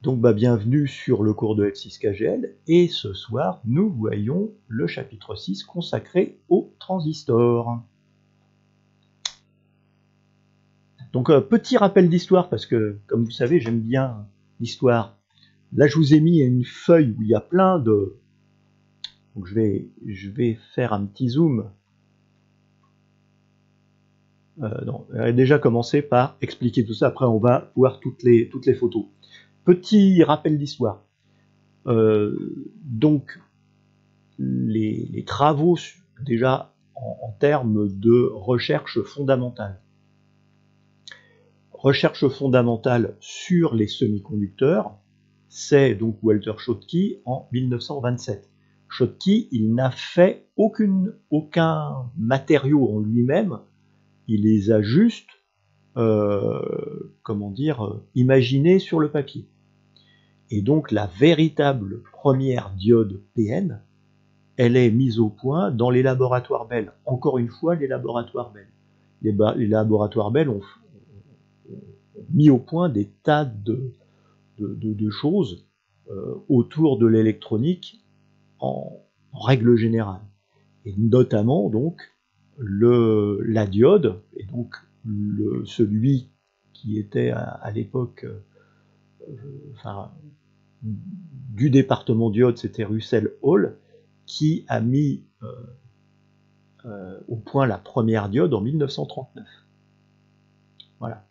Donc bienvenue sur le cours de F6KGL, et ce soir nous voyons le chapitre 6 consacré aux transistors. Donc petit rappel d'histoire, parce que comme vous savez j'aime bien l'histoire. Là je vous ai mis une feuille où il y a plein de... Donc je vais faire un petit zoom. Non, je vais déjà commencer par expliquer tout ça, après on va voir toutes les photos. Petit rappel d'histoire. Donc, les travaux déjà en termes de recherche fondamentale. Recherche fondamentale sur les semi-conducteurs, c'est donc Walter Schottky en 1927. Schottky, il n'a fait aucun matériau en lui-même, il les a juste, imaginés sur le papier. Et donc la véritable première diode PN, elle est mise au point dans les laboratoires Bell. Encore une fois, les laboratoires Bell. Les laboratoires Bell ont mis au point des tas de choses autour de l'électronique en règle générale. Et notamment donc la diode, et donc celui qui était à l'époque du département diode, c'était Russell Hall, qui a mis au point la première diode en 1939. Voilà.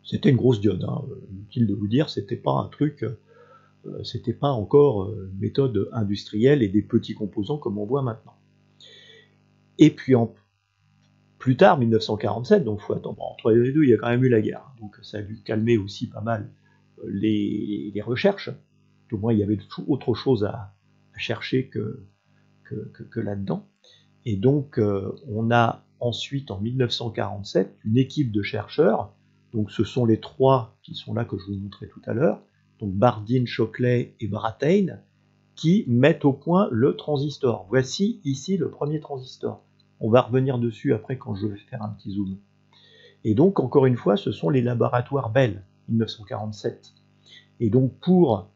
C'était une grosse diode, hein. Inutile de vous dire, c'était pas un truc, c'était pas encore méthode industrielle et des petits composants comme on voit maintenant. Et puis plus tard, 1947, donc faut attendre, entre les deux, il y a quand même eu la guerre, donc ça a dû calmer aussi pas mal les recherches. Au moins il y avait autre chose à chercher que là-dedans. Et donc on a ensuite en 1947 une équipe de chercheurs, donc ce sont les trois qui sont là que je vous montrais tout à l'heure, donc Bardeen, Shockley et Brattain, qui mettent au point le transistor. Voici ici le premier transistor. On va revenir dessus après quand je vais faire un petit zoom. Et donc encore une fois ce sont les laboratoires Bell, 1947. Et donc pour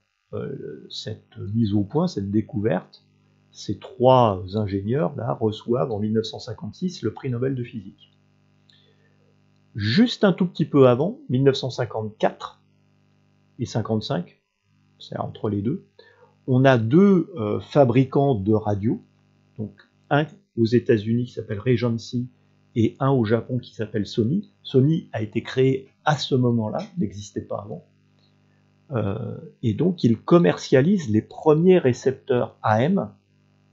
cette mise au point, cette découverte, ces trois ingénieurs là reçoivent en 1956 le prix Nobel de physique. Juste un tout petit peu avant, 1954 et 55, c'est entre les deux, on a deux fabricants de radios, donc un aux États-Unis qui s'appelle Regency et un au Japon qui s'appelle Sony. Sony a été créé à ce moment-là, n'existait pas avant. Et donc ils commercialisent les premiers récepteurs AM.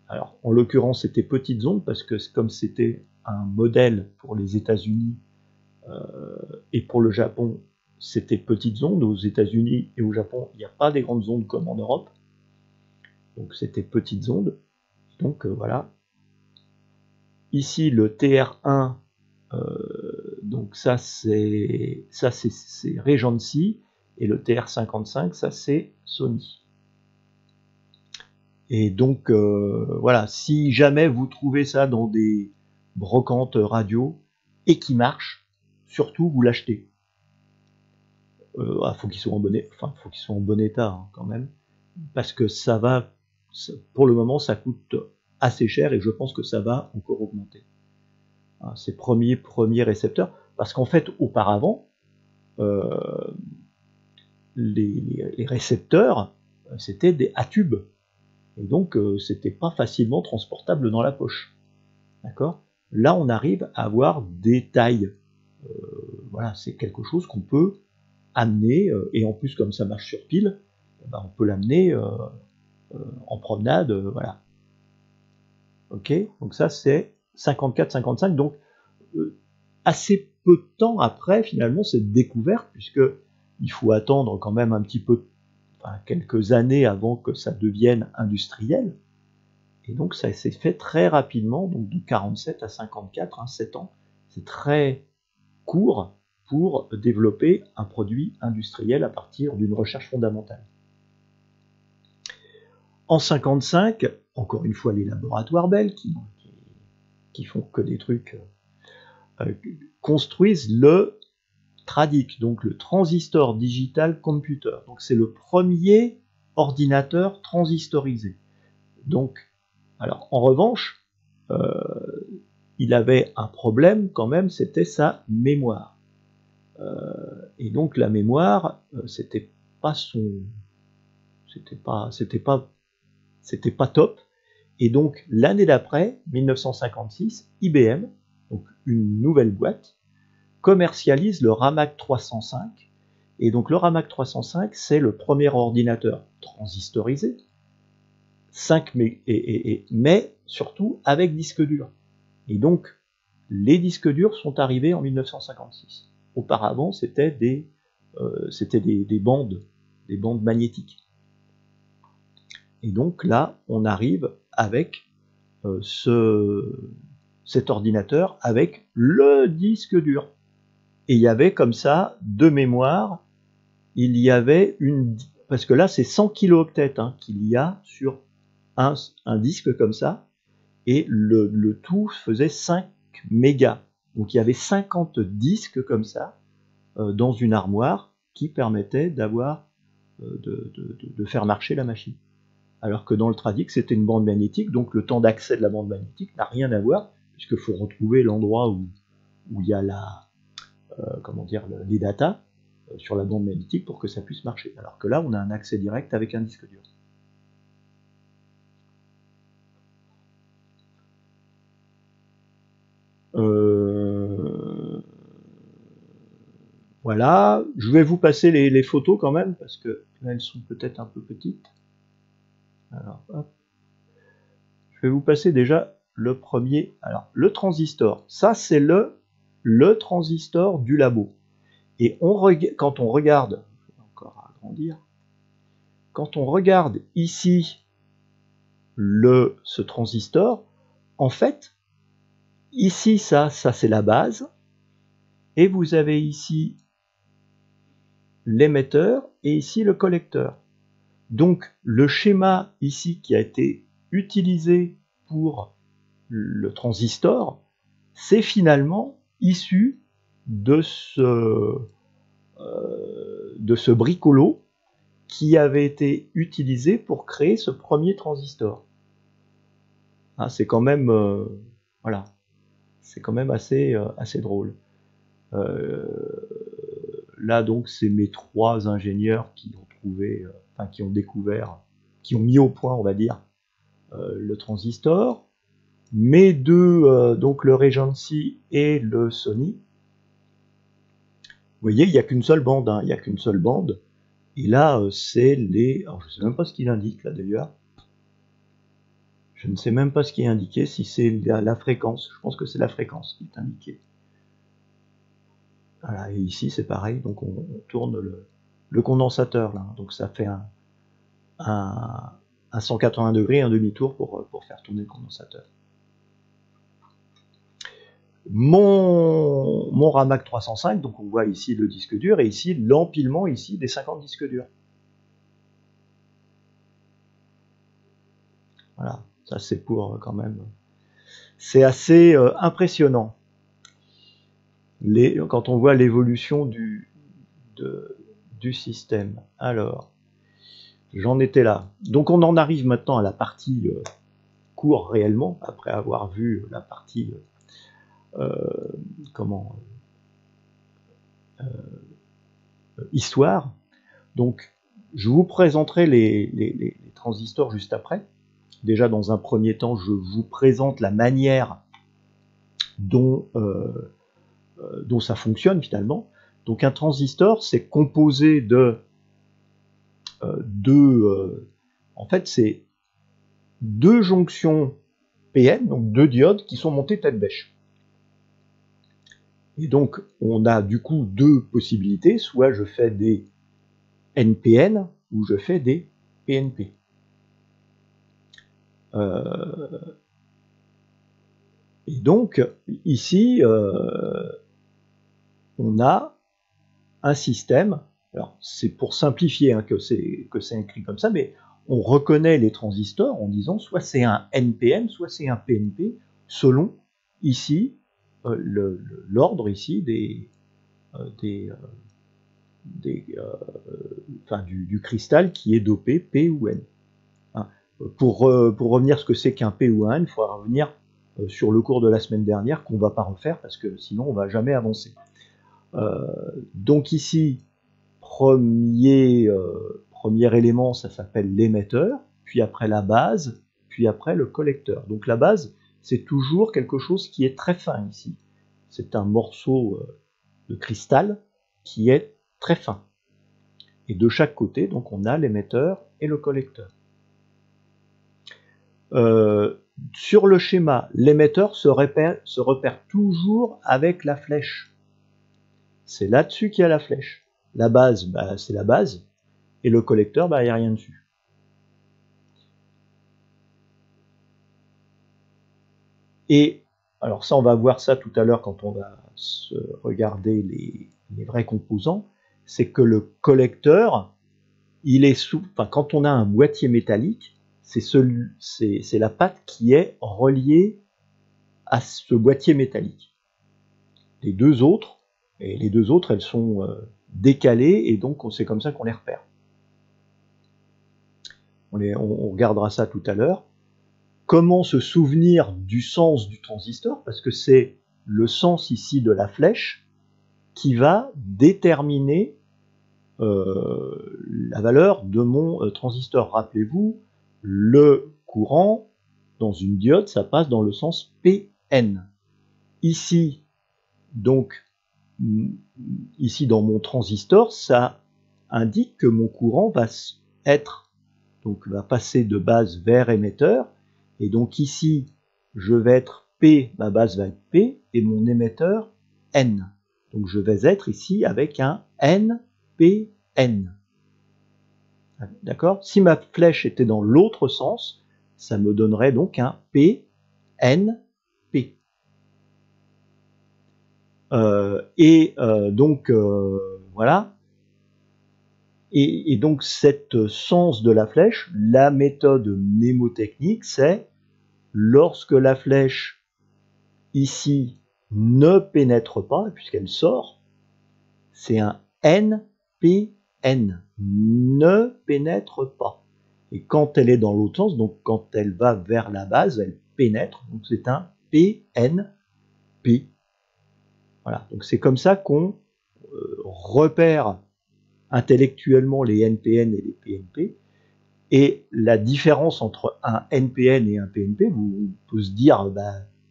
Alors en l'occurrence c'était petites ondes parce que comme c'était un modèle pour les États-Unis et pour le Japon, c'était petites ondes. Aux États-Unis et au Japon il n'y a pas des grandes ondes comme en Europe, donc c'était petites ondes. Donc voilà. Ici le TR1, donc ça c'est Regency. Et le TR55, ça c'est Sony. Et donc voilà, si jamais vous trouvez ça dans des brocantes radio et qui marche, surtout vous l'achetez. Faut qu'ils soient en bon état hein, quand même, parce que pour le moment ça coûte assez cher et je pense que ça va encore augmenter. Hein, ces premiers récepteurs, parce qu'en fait auparavant les récepteurs, c'était à tubes. Et donc, c'était pas facilement transportable dans la poche. D'accord ? Là, on arrive à avoir des tailles. Voilà, c'est quelque chose qu'on peut amener, et en plus, comme ça marche sur pile, on peut l'amener en promenade, voilà. Ok ? Donc ça, c'est 54-55. Donc, assez peu de temps après, finalement, cette découverte, puisque il faut attendre quand même un petit peu, quelques années avant que ça devienne industriel. Et donc ça s'est fait très rapidement, donc de 47 à 54, 7 ans. C'est très court pour développer un produit industriel à partir d'une recherche fondamentale. En 55, encore une fois les laboratoires Bell, qui font que des trucs, construisent le TRADIC, donc le Transistor Digital Computer. Donc c'est le premier ordinateur transistorisé. Donc, alors en revanche, il avait un problème quand même, c'était sa mémoire. Et donc la mémoire, c'était pas top. Et donc l'année d'après, 1956, IBM, donc une nouvelle boîte, commercialise le Ramac 305. Et donc le Ramac 305, c'est le premier ordinateur transistorisé, mais surtout avec disque dur. Et donc les disques durs sont arrivés en 1956. Auparavant, c'était des bandes magnétiques. Et donc là, on arrive avec cet ordinateur avec le disque dur. Et il y avait comme ça, de mémoire, il y avait parce que là c'est 100 kilooctets qu'il y a sur un disque comme ça, et le tout faisait 5 mégas. Donc il y avait 50 disques comme ça dans une armoire qui permettait d'avoir de faire marcher la machine. Alors que dans le TRADIC, c'était une bande magnétique, donc le temps d'accès de la bande magnétique n'a rien à voir, puisqu'il faut retrouver l'endroit où il y a les datas sur la bande magnétique pour que ça puisse marcher. Alors que là, on a un accès direct avec un disque dur. Voilà, je vais vous passer les photos quand même, parce que là, elles sont peut-être un peu petites. Alors, hop. Je vais vous passer déjà le premier. Alors, le transistor, ça c'est le transistor du labo. Et quand on regarde, je vais encore agrandir, quand on regarde ici ce transistor, en fait, ici ça c'est la base, et vous avez ici l'émetteur et ici le collecteur. Donc le schéma ici qui a été utilisé pour le transistor, c'est finalement issu de ce bricolo qui avait été utilisé pour créer ce premier transistor. C'est quand même voilà, c'est quand même assez drôle. Là donc c'est mes 3 ingénieurs qui ont trouvé, qui ont découvert, qui ont mis au point, on va dire, le transistor. Mes 2, donc le Regency et le Sony. Vous voyez, il n'y a qu'une seule bande, il n'y a qu'une seule bande. Et là, c'est les... Alors, je ne sais même pas ce qu'il indique, là, d'ailleurs. Je ne sais même pas ce qui est indiqué, si c'est la fréquence. Je pense que c'est la fréquence qui est indiquée. Voilà, et ici, c'est pareil. Donc, on tourne le condensateur, là. Donc, ça fait un 180 degrés, un demi-tour pour faire tourner le condensateur. Mon Ramac 305, donc on voit ici le disque dur, et ici l'empilement ici des 50 disques durs. Voilà, ça c'est pour quand même... C'est assez impressionnant. Quand on voit l'évolution du système. Alors, j'en étais là. Donc on en arrive maintenant à la partie cours réellement, après avoir vu la partie... histoire. Donc, je vous présenterai les transistors juste après. Déjà, dans un premier temps, je vous présente la manière dont ça fonctionne finalement. Donc, un transistor, c'est composé de en fait, c'est 2 jonctions PN, donc 2 diodes qui sont montées tête bêche. Et donc, on a du coup 2 possibilités, soit je fais des NPN ou je fais des PNP. Et donc, ici, on a un système, alors c'est pour simplifier que c'est écrit comme ça, mais on reconnaît les transistors en disant soit c'est un NPN, soit c'est un PNP, selon ici l'ordre ici du cristal qui est dopé P ou N. Hein. Pour revenir à ce que c'est qu'un P ou un N, il faudra revenir sur le cours de la semaine dernière, qu'on ne va pas refaire, parce que sinon on ne va jamais avancer. Donc ici, premier élément, ça s'appelle l'émetteur, puis après la base, puis après le collecteur. Donc la base, c'est toujours quelque chose qui est très fin ici. C'est un morceau de cristal qui est très fin. Et de chaque côté, donc, on a l'émetteur et le collecteur. Sur le schéma, l'émetteur se repère toujours avec la flèche. C'est là-dessus qu'il y a la flèche. La base, bah, c'est la base, et le collecteur, bah, il n'y a rien dessus. Et alors ça, on va voir ça tout à l'heure quand on va se regarder les vrais composants. C'est que le collecteur, il est quand on a un boîtier métallique, c'est la patte qui est reliée à ce boîtier métallique. Les deux autres, elles sont décalées, et donc c'est comme ça qu'on les repère. On regardera ça tout à l'heure. Comment se souvenir du sens du transistor, parce que c'est le sens ici de la flèche qui va déterminer la valeur de mon transistor. Rappelez-vous, le courant dans une diode, ça passe dans le sens PN. Ici, donc, ici dans mon transistor, ça indique que mon courant va passer de base vers émetteur, et donc ici, je vais être P, ma base va être P, et mon émetteur N. Donc je vais être ici avec un NPN. D'accord? Si ma flèche était dans l'autre sens, ça me donnerait donc un PNP. Voilà. Et donc, cette sens de la flèche, la méthode mnémotechnique, c'est lorsque la flèche ici ne pénètre pas, puisqu'elle sort, c'est un NPN, ne pénètre pas. Et quand elle est dans l'autre sens, donc quand elle va vers la base, elle pénètre, donc c'est un PNP. Voilà, donc c'est comme ça qu'on repère intellectuellement les NPN et les PNP. Et la différence entre un NPN et un PNP, on peut se dire,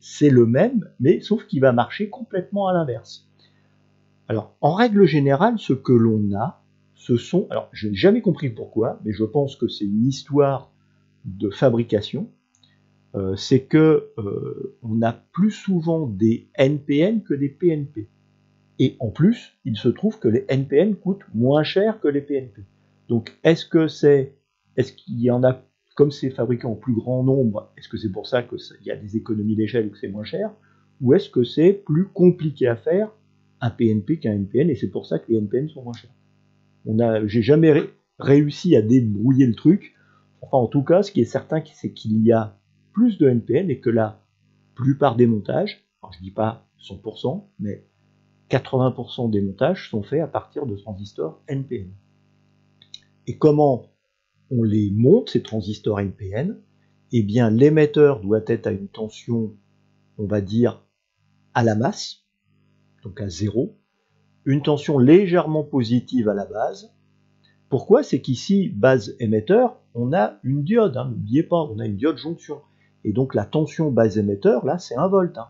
c'est le même, mais sauf qu'il va marcher complètement à l'inverse. Alors, en règle générale, ce que l'on a, alors je n'ai jamais compris pourquoi, mais je pense que c'est une histoire de fabrication, c'est que on a plus souvent des NPN que des PNP. Et en plus, il se trouve que les NPN coûtent moins cher que les PNP. Donc, est-ce qu'il y en a, comme c'est fabriqué en plus grand nombre, est-ce que c'est pour ça qu'il y a des économies d'échelle ou que c'est moins cher? Ou est-ce que c'est plus compliqué à faire un PNP qu'un NPN, et c'est pour ça que les NPN sont moins chers? J'ai jamais réussi à débrouiller le truc. Enfin, en tout cas, ce qui est certain, c'est qu'il y a plus de NPN et que la plupart des montages, alors je dis pas 100%, mais 80% des montages sont faits à partir de transistors NPN. Et comment on les monte, ces transistors NPN? Eh bien, l'émetteur doit être à une tension, on va dire, à la masse, donc à 0, une tension légèrement positive à la base. Pourquoi? C'est qu'ici, base émetteur, on a une diode, hein, n'oubliez pas, on a une diode jonction. Et donc la tension base émetteur, là, c'est 1 volt. Hein.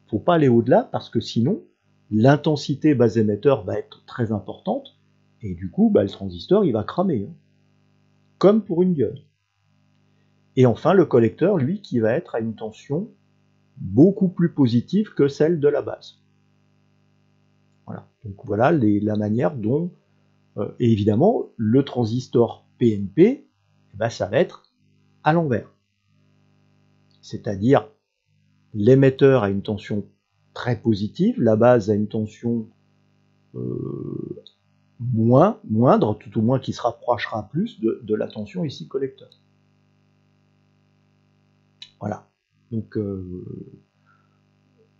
Faut pas aller au-delà, parce que sinon, l'intensité base émetteur va être très importante, et du coup, le transistor, il va cramer, hein, comme pour une diode. Et enfin, le collecteur, lui, qui va être à une tension beaucoup plus positive que celle de la base. Voilà, donc voilà la manière dont, et évidemment, le transistor PNP, ça va être à l'envers. C'est-à-dire, l'émetteur a une tension très positive, la base a une tension moindre, tout au moins qui se rapprochera plus de la tension ici collecteur. Voilà. Donc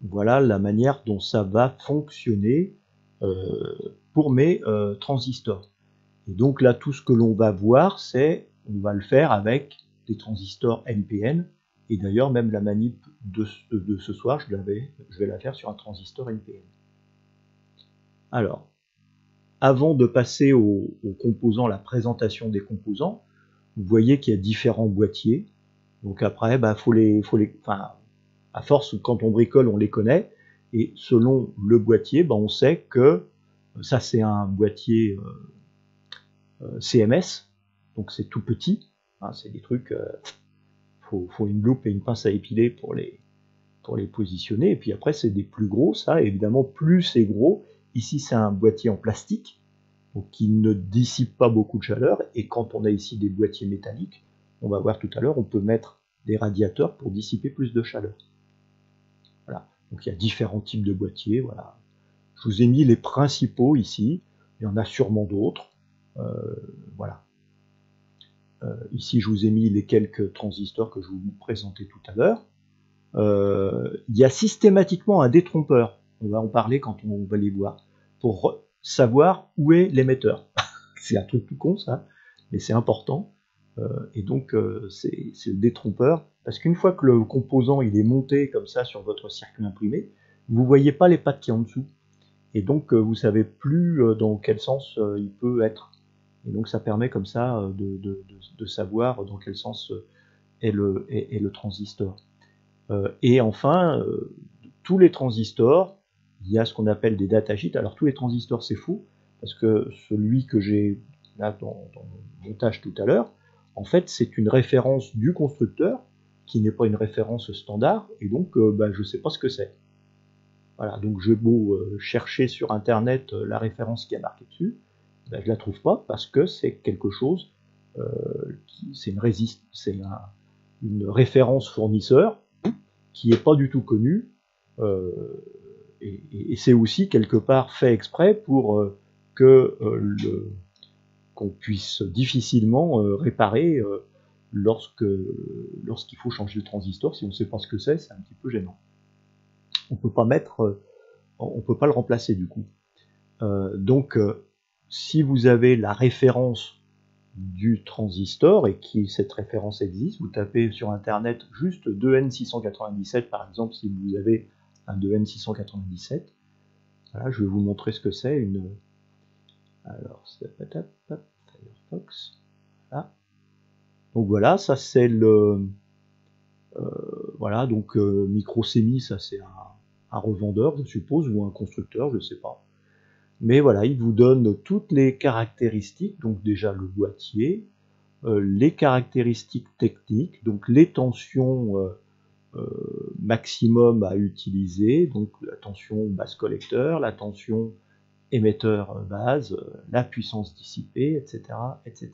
voilà la manière dont ça va fonctionner pour mes transistors. Et donc là, tout ce que l'on va voir, c'est, on va le faire avec des transistors NPN. Et d'ailleurs, même la manip de ce soir, je vais la faire sur un transistor NPN. Alors, avant de passer aux composants, la présentation des composants, vous voyez qu'il y a différents boîtiers. Donc après, bah, enfin, à force, quand on bricole, on les connaît. Et selon le boîtier, bah, on sait que ça, c'est un boîtier CMS. Donc c'est tout petit. Hein, c'est des trucs, faut une loupe et une pince à épiler pour les positionner. Et puis après, c'est des plus gros. Ça, évidemment, plus c'est gros. Ici, c'est un boîtier en plastique, donc qui ne dissipe pas beaucoup de chaleur. Et quand on a ici des boîtiers métalliques, on va voir tout à l'heure, on peut mettre des radiateurs pour dissiper plus de chaleur. Voilà. Donc il y a différents types de boîtiers. Voilà. Je vous ai mis les principaux ici. Il y en a sûrement d'autres. Voilà. Ici, je vous ai mis les quelques transistors que je vous présentais tout à l'heure. Il y a systématiquement un détrompeur. On va en parler quand on va les voir, pour savoir où est l'émetteur. C'est un truc tout con, ça, mais c'est important. Et donc, c'est le détrompeur, parce qu'une fois que le composant il est monté comme ça sur votre circuit imprimé, vous ne voyez pas les pattes qui sont en dessous. Et donc, vous ne savez plus dans quel sens il peut être. Et donc, ça permet comme ça de savoir dans quel sens est le transistor. Et enfin, tous les transistors, il y a ce qu'on appelle des datasheets. Alors tous les transistors, c'est faux, parce que celui que j'ai là dans mon montage tout à l'heure, en fait, c'est une référence du constructeur, qui n'est pas une référence standard, et donc je ne sais pas ce que c'est. Voilà, donc je vais beau chercher sur Internet la référence qui a marqué dessus, je ne la trouve pas, parce que c'est quelque chose, c'est une référence fournisseur, qui n'est pas du tout connu, et c'est aussi quelque part fait exprès pour qu'on puisse difficilement réparer lorsqu'il faut changer le transistor. Si on ne sait pas ce que c'est un petit peu gênant. On peut pas on peut pas le remplacer du coup. Donc, si vous avez la référence du transistor et que cette référence existe, vous tapez sur internet juste 2N697 par exemple, si vous avez un 2N697. Voilà, je vais vous montrer ce que c'est. Alors, c'est Firefox. Voilà. Donc voilà, ça c'est le voilà, donc Microsemi, ça c'est un revendeur, je suppose, ou un constructeur, je sais pas. Mais voilà, il vous donne toutes les caractéristiques, donc déjà le boîtier, les caractéristiques techniques, donc les tensions maximum à utiliser, donc la tension base collecteur, la tension émetteur base, la puissance dissipée, etc., etc.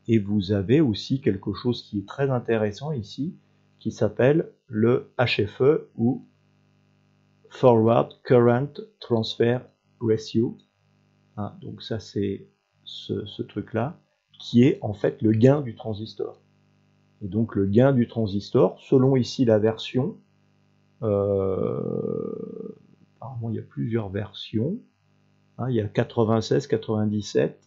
Et vous avez aussi quelque chose qui est très intéressant ici, qui s'appelle le HFE, ou Forward Current Transfer Ratio. Hein, donc ça c'est ce truc-là, qui est en fait le gain du transistor. Et donc le gain du transistor, selon ici la version, apparemment il y a plusieurs versions, hein, il y a 96, 97,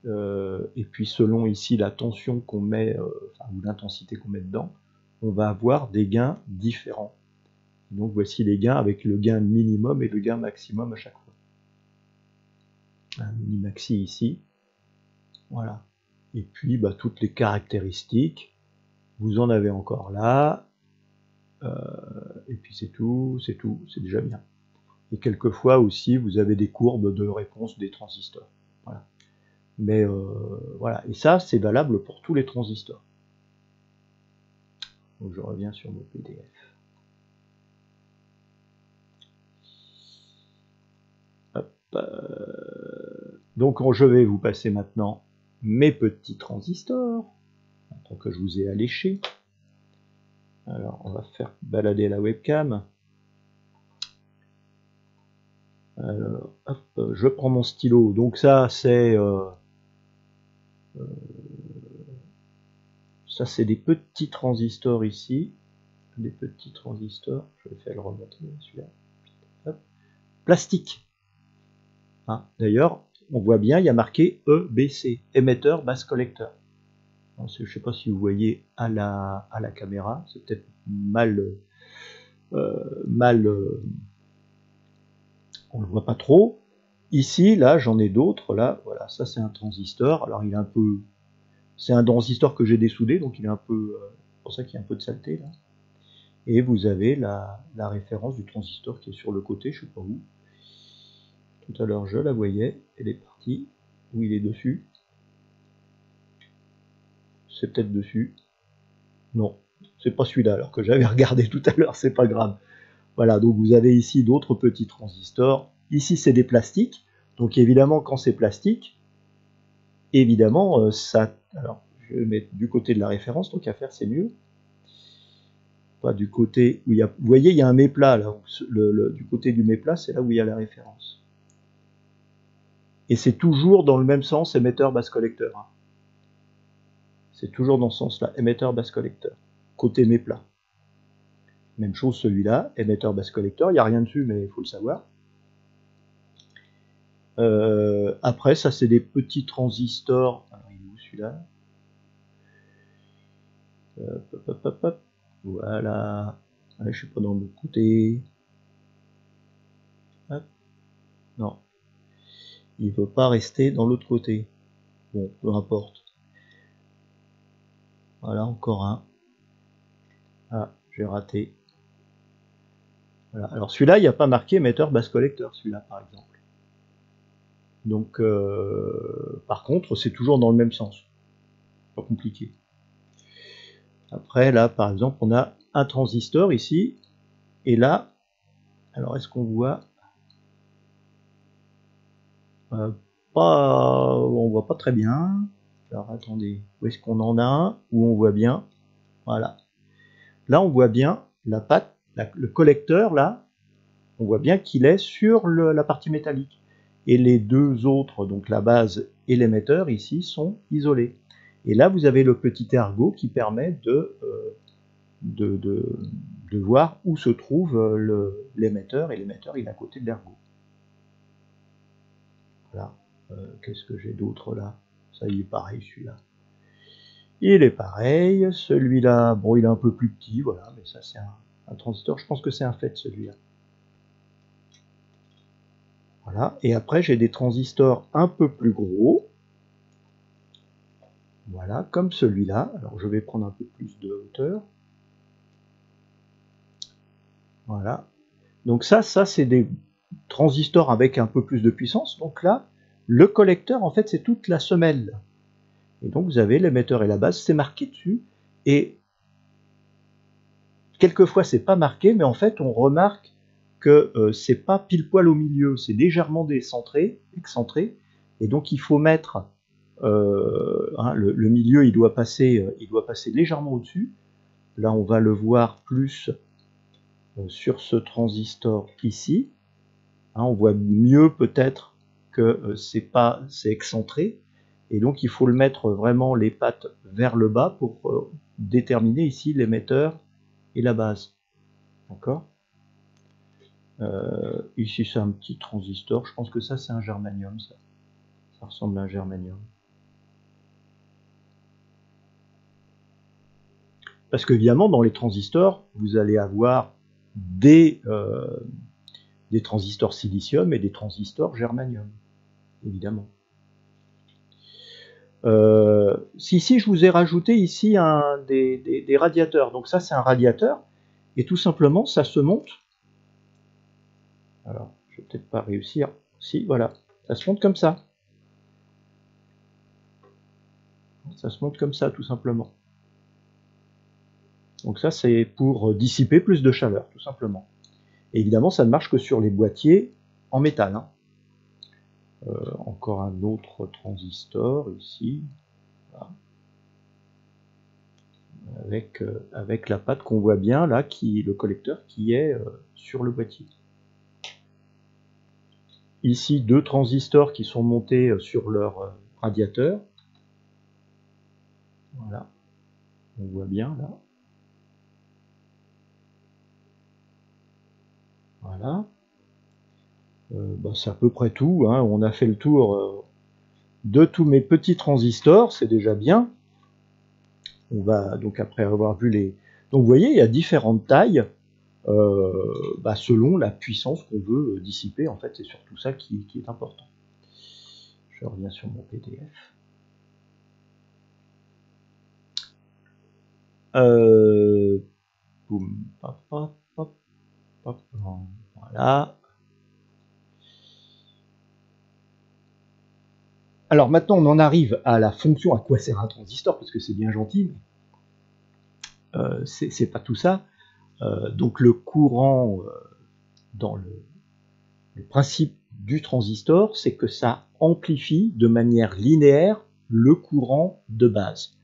et puis selon ici la tension qu'on met, ou l'intensité qu'on met dedans, on va avoir des gains différents. Donc voici les gains avec le gain minimum et le gain maximum à chaque fois. Un mini-maxi ici, voilà. Et puis toutes les caractéristiques, vous en avez encore là, et puis c'est tout, c'est déjà bien. Et quelquefois aussi, vous avez des courbes de réponse des transistors. Voilà. Mais voilà, et ça, c'est valable pour tous les transistors. Donc je reviens sur mon PDF. Hop, donc je vais vous passer maintenant mes petits transistors, tant que je vous ai alléché. Alors, on va faire balader la webcam. Alors, hop, je prends mon stylo. Donc ça, c'est des petits transistors ici. Des petits transistors. Je vais faire le remonter celui-là. Plastique. Ah, d'ailleurs, on voit bien, il y a marqué EBC, émetteur basse collecteur. Je ne sais pas si vous voyez à la caméra, c'est peut-être mal, on ne le voit pas trop. Ici, là, j'en ai d'autres. Là, voilà, ça c'est un transistor. Alors, il est un peu, c'est un transistor que j'ai dessoudé, donc il est un peu, c'est pour ça qu'il y a un peu de saleté là. Et vous avez la référence du transistor qui est sur le côté, je sais pas où. Tout à l'heure, je la voyais, elle est partie. Où il est dessus? C'est peut-être dessus. Non, c'est pas celui-là, alors que j'avais regardé tout à l'heure, c'est pas grave. Voilà, donc vous avez ici d'autres petits transistors. Ici, c'est des plastiques. Donc évidemment, quand c'est plastique, évidemment, ça... Alors, je vais mettre du côté de la référence, donc à faire, c'est mieux. Pas du côté où il y a... Vous voyez, il y a un méplat, là. Du côté du méplat, c'est là où il y a la référence. Et c'est toujours dans le même sens, émetteur, basse collecteur. Hein. C'est toujours dans ce sens-là, émetteur, basse collecteur. Côté méplat. Même chose celui-là, émetteur, basse collecteur. Il n'y a rien dessus, mais il faut le savoir. Après, ça, c'est des petits transistors. Alors, il est où celui-là? Voilà. Ouais, je suis pas dans le côté. Hop. Non. Il veut pas rester dans l'autre côté. Bon, peu importe. Voilà, encore un. Ah, j'ai raté. Voilà. Alors celui-là, il n'y a pas marqué émetteur basse collecteur, celui-là, par exemple. Donc, par contre, c'est toujours dans le même sens. Pas compliqué. Après, là, par exemple, on a un transistor ici. Et là, alors est-ce qu'on voit on voit pas très bien. Alors attendez, où est-ce qu'on en a un où on voit bien? Voilà. Là, on voit bien la patte, le collecteur, là, on voit bien qu'il est sur la partie métallique. Et les deux autres, donc la base et l'émetteur, ici, sont isolés. Et là, vous avez le petit ergot qui permet de voir où se trouve l'émetteur, et l'émetteur, il est à côté de l'ergot. Voilà. Qu'est-ce que j'ai d'autre là? Ça, il est pareil, celui-là. Il est pareil. Celui-là, bon, il est un peu plus petit, voilà, mais ça, c'est un transistor. Je pense que c'est un FET, celui-là. Voilà. Et après, j'ai des transistors un peu plus gros. Voilà, comme celui-là. Alors, je vais prendre un peu plus de hauteur. Voilà. Donc ça c'est des transistors avec un peu plus de puissance. Donc là, le collecteur, en fait, c'est toute la semelle. Et donc, vous avez l'émetteur et la base, c'est marqué dessus. Et quelquefois, c'est pas marqué, mais en fait, on remarque que c'est pas pile poil au milieu, c'est légèrement décentré, excentré. Et donc, il faut mettre le milieu, il doit passer légèrement au-dessus. Là, on va le voir plus sur ce transistor ici. Hein, on voit mieux peut-être que c'est excentré. Et donc, il faut le mettre vraiment les pattes vers le bas pour déterminer ici l'émetteur et la base. D'accord? Ici, c'est un petit transistor. Je pense que ça, c'est un germanium, ça. Ça ressemble à un germanium. Parce qu'évidemment, dans les transistors, vous allez avoir des transistors silicium et des transistors germanium, évidemment. Ici, je vous ai rajouté ici des radiateurs. Donc ça, c'est un radiateur. Et tout simplement, ça se monte. Alors, je vais peut-être pas réussir. Si, voilà. Ça se monte comme ça. Ça se monte comme ça, tout simplement. Donc ça, c'est pour dissiper plus de chaleur, tout simplement. Et évidemment, ça ne marche que sur les boîtiers en métal. Hein. Encore un autre transistor ici. Voilà. Avec la patte qu'on voit bien là, le collecteur qui est sur le boîtier. Ici, deux transistors qui sont montés sur leur radiateur. Voilà, on voit bien là. Voilà. C'est à peu près tout, hein. On a fait le tour de tous mes petits transistors, c'est déjà bien. On va donc après avoir vu les... Donc vous voyez, il y a différentes tailles selon la puissance qu'on veut dissiper. En fait, c'est surtout ça qui est important. Je reviens sur mon PDF. Boum, hop, hop, hop, hop, voilà. Alors maintenant, on en arrive à la fonction, à quoi sert un transistor, parce que c'est bien gentil, mais c'est pas tout ça. Donc le courant dans le principe du transistor, c'est que ça amplifie de manière linéaire le courant de base.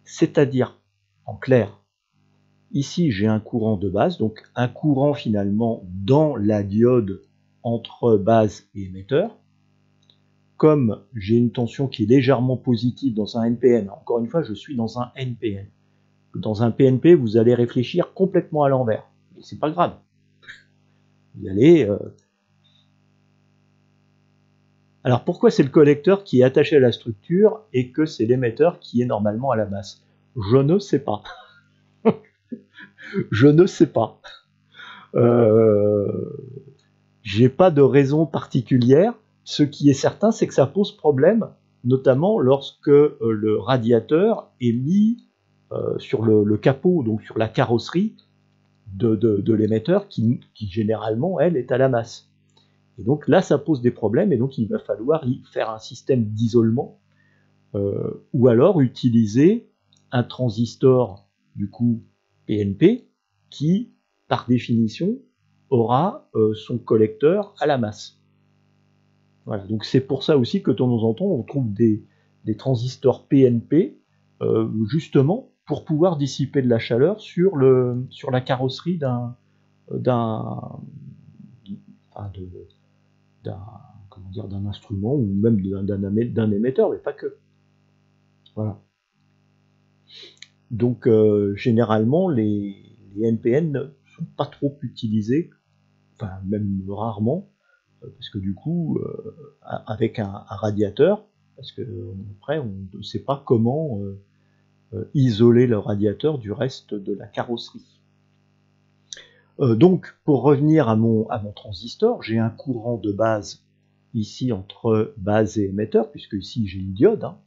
C'est-à-dire, en clair, ici j'ai un courant de base, donc un courant finalement dans la diode entre base et émetteur. Comme j'ai une tension qui est légèrement positive dans un NPN, encore une fois je suis dans un NPN. Dans un PNP, vous allez réfléchir complètement à l'envers. Et c'est pas grave. Vous allez... Alors pourquoi c'est le collecteur qui est attaché à la structure et que c'est l'émetteur qui est normalement à la masse? Je ne sais pas. Je ne sais pas. J'ai pas de raison particulière. Ce qui est certain, c'est que ça pose problème, notamment lorsque le radiateur est mis sur le capot, donc sur la carrosserie de l'émetteur, qui généralement, elle, est à la masse. Et donc là, ça pose des problèmes, et donc il va falloir y faire un système d'isolement, ou alors utiliser un transistor, du coup, PNP, qui, par définition, aura son collecteur à la masse. Voilà, donc c'est pour ça aussi que de temps en temps, on trouve des transistors PNP, justement, pour pouvoir dissiper de la chaleur sur la carrosserie d'un instrument ou même d'un émetteur, mais pas que. Voilà. Donc généralement les NPN ne sont pas trop utilisés, enfin même rarement, parce que du coup avec un radiateur, parce que après on ne sait pas comment isoler le radiateur du reste de la carrosserie. Donc pour revenir à mon transistor, j'ai un courant de base ici entre base et émetteur, puisque ici j'ai une diode. Hein.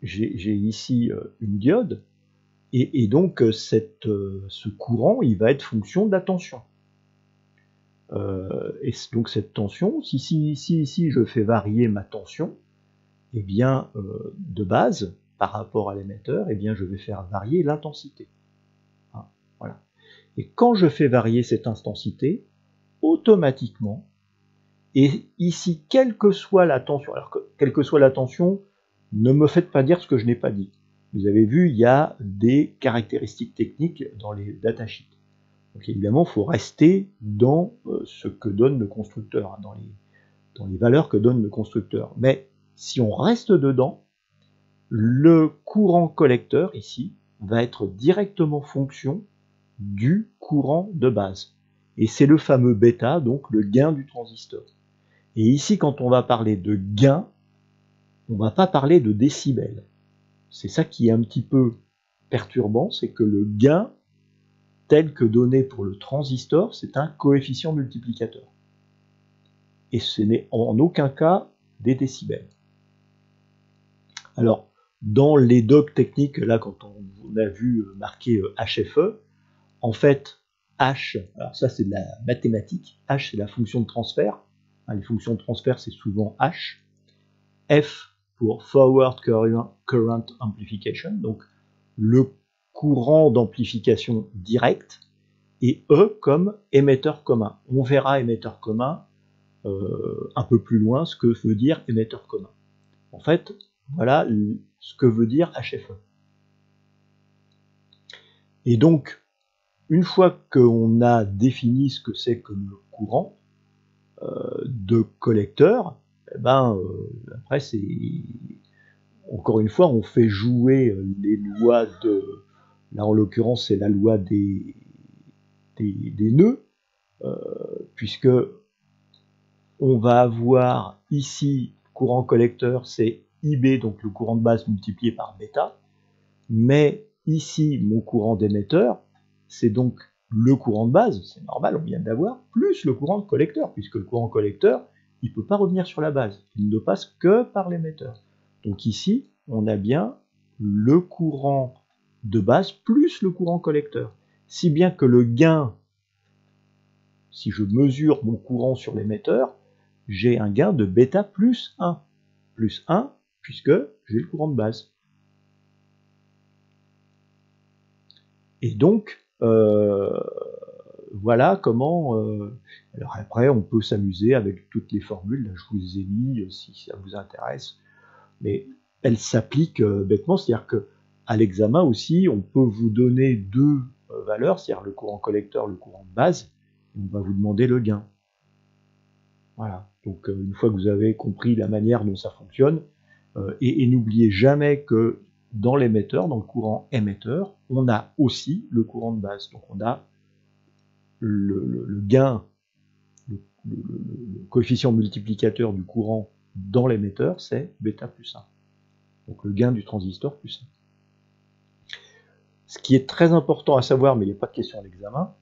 J'ai ici une diode, et donc ce courant, il va être fonction de la tension. Et donc cette tension, si je fais varier ma tension, eh bien, de base, par rapport à l'émetteur, eh bien, je vais faire varier l'intensité. Hein, voilà. Et quand je fais varier cette intensité, automatiquement, et ici, quelle que soit la tension, alors quelle que soit la tension, ne me faites pas dire ce que je n'ai pas dit. Vous avez vu, il y a des caractéristiques techniques dans les datasheets. Donc évidemment, il faut rester dans ce que donne le constructeur, hein, dans les valeurs que donne le constructeur. Mais si on reste dedans, le courant collecteur, ici, va être directement fonction du courant de base. Et c'est le fameux bêta, donc le gain du transistor. Et ici, quand on va parler de gain, on ne va pas parler de décibels. C'est ça qui est un petit peu perturbant, c'est que le gain, tel que donné pour le transistor, c'est un coefficient multiplicateur. Et ce n'est en aucun cas des décibels. Alors, dans les docs techniques, là, quand on a vu marqué HFE, en fait, H, alors ça c'est de la mathématique, H c'est la fonction de transfert, les fonctions de transfert c'est souvent H, F pour Forward Current Amplification, donc le courant d'amplification direct, et E comme émetteur commun. On verra émetteur commun un peu plus loin, ce que veut dire émetteur commun. En fait, voilà ce que veut dire HFE. Et donc, une fois qu'on a défini ce que c'est que le courant de collecteur, eh ben, après, c'est encore une fois, on fait jouer les lois de... Là, en l'occurrence, c'est la loi des des nœuds, puisque on va avoir ici courant collecteur, c'est IB, donc le courant de base multiplié par bêta, mais ici mon courant d'émetteur, c'est donc le courant de base, c'est normal, on vient d'avoir, plus le courant de collecteur, puisque le courant collecteur, il ne peut pas revenir sur la base, il ne passe que par l'émetteur. Donc ici, on a bien le courant de base plus le courant collecteur, si bien que le gain, si je mesure mon courant sur l'émetteur, j'ai un gain de bêta plus 1, puisque j'ai le courant de base. Et donc, voilà comment... alors après, on peut s'amuser avec toutes les formules, là je vous les ai mis, si ça vous intéresse, mais elles s'appliquent bêtement, c'est-à-dire qu'à l'examen aussi, on peut vous donner deux valeurs, c'est-à-dire le courant collecteur, le courant de base, et on va vous demander le gain. Voilà, donc une fois que vous avez compris la manière dont ça fonctionne, et n'oubliez jamais que dans l'émetteur, dans le courant émetteur, on a aussi le courant de base. Donc on a le gain, le coefficient multiplicateur du courant dans l'émetteur, c'est bêta plus 1. Donc le gain du transistor plus 1. Ce qui est très important à savoir, mais il n'y a pas de question à l'examen,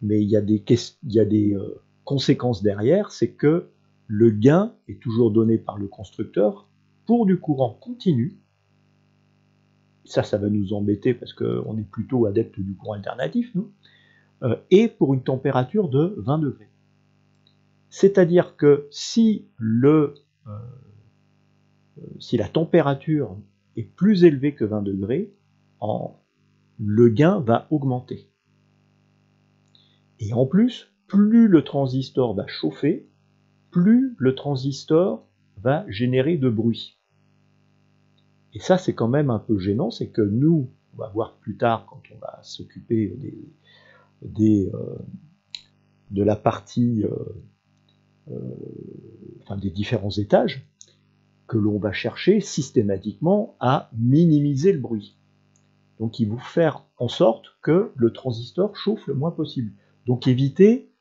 mais il y a des conséquences derrière, c'est que le gain est toujours donné par le constructeur pour du courant continu. Ça va nous embêter parce qu'on est plutôt adepte du courant alternatif, nous, et pour une température de 20 degrés. C'est-à-dire que si la température est plus élevée que 20 degrés, le gain va augmenter. Et en plus, plus le transistor va chauffer, plus le transistor va générer de bruit. Et ça, c'est quand même un peu gênant, c'est que nous, on va voir plus tard quand on va s'occuper de la partie, des différents étages, que l'on va chercher systématiquement à minimiser le bruit. Donc il faut faire en sorte que le transistor chauffe le moins possible. Donc évitez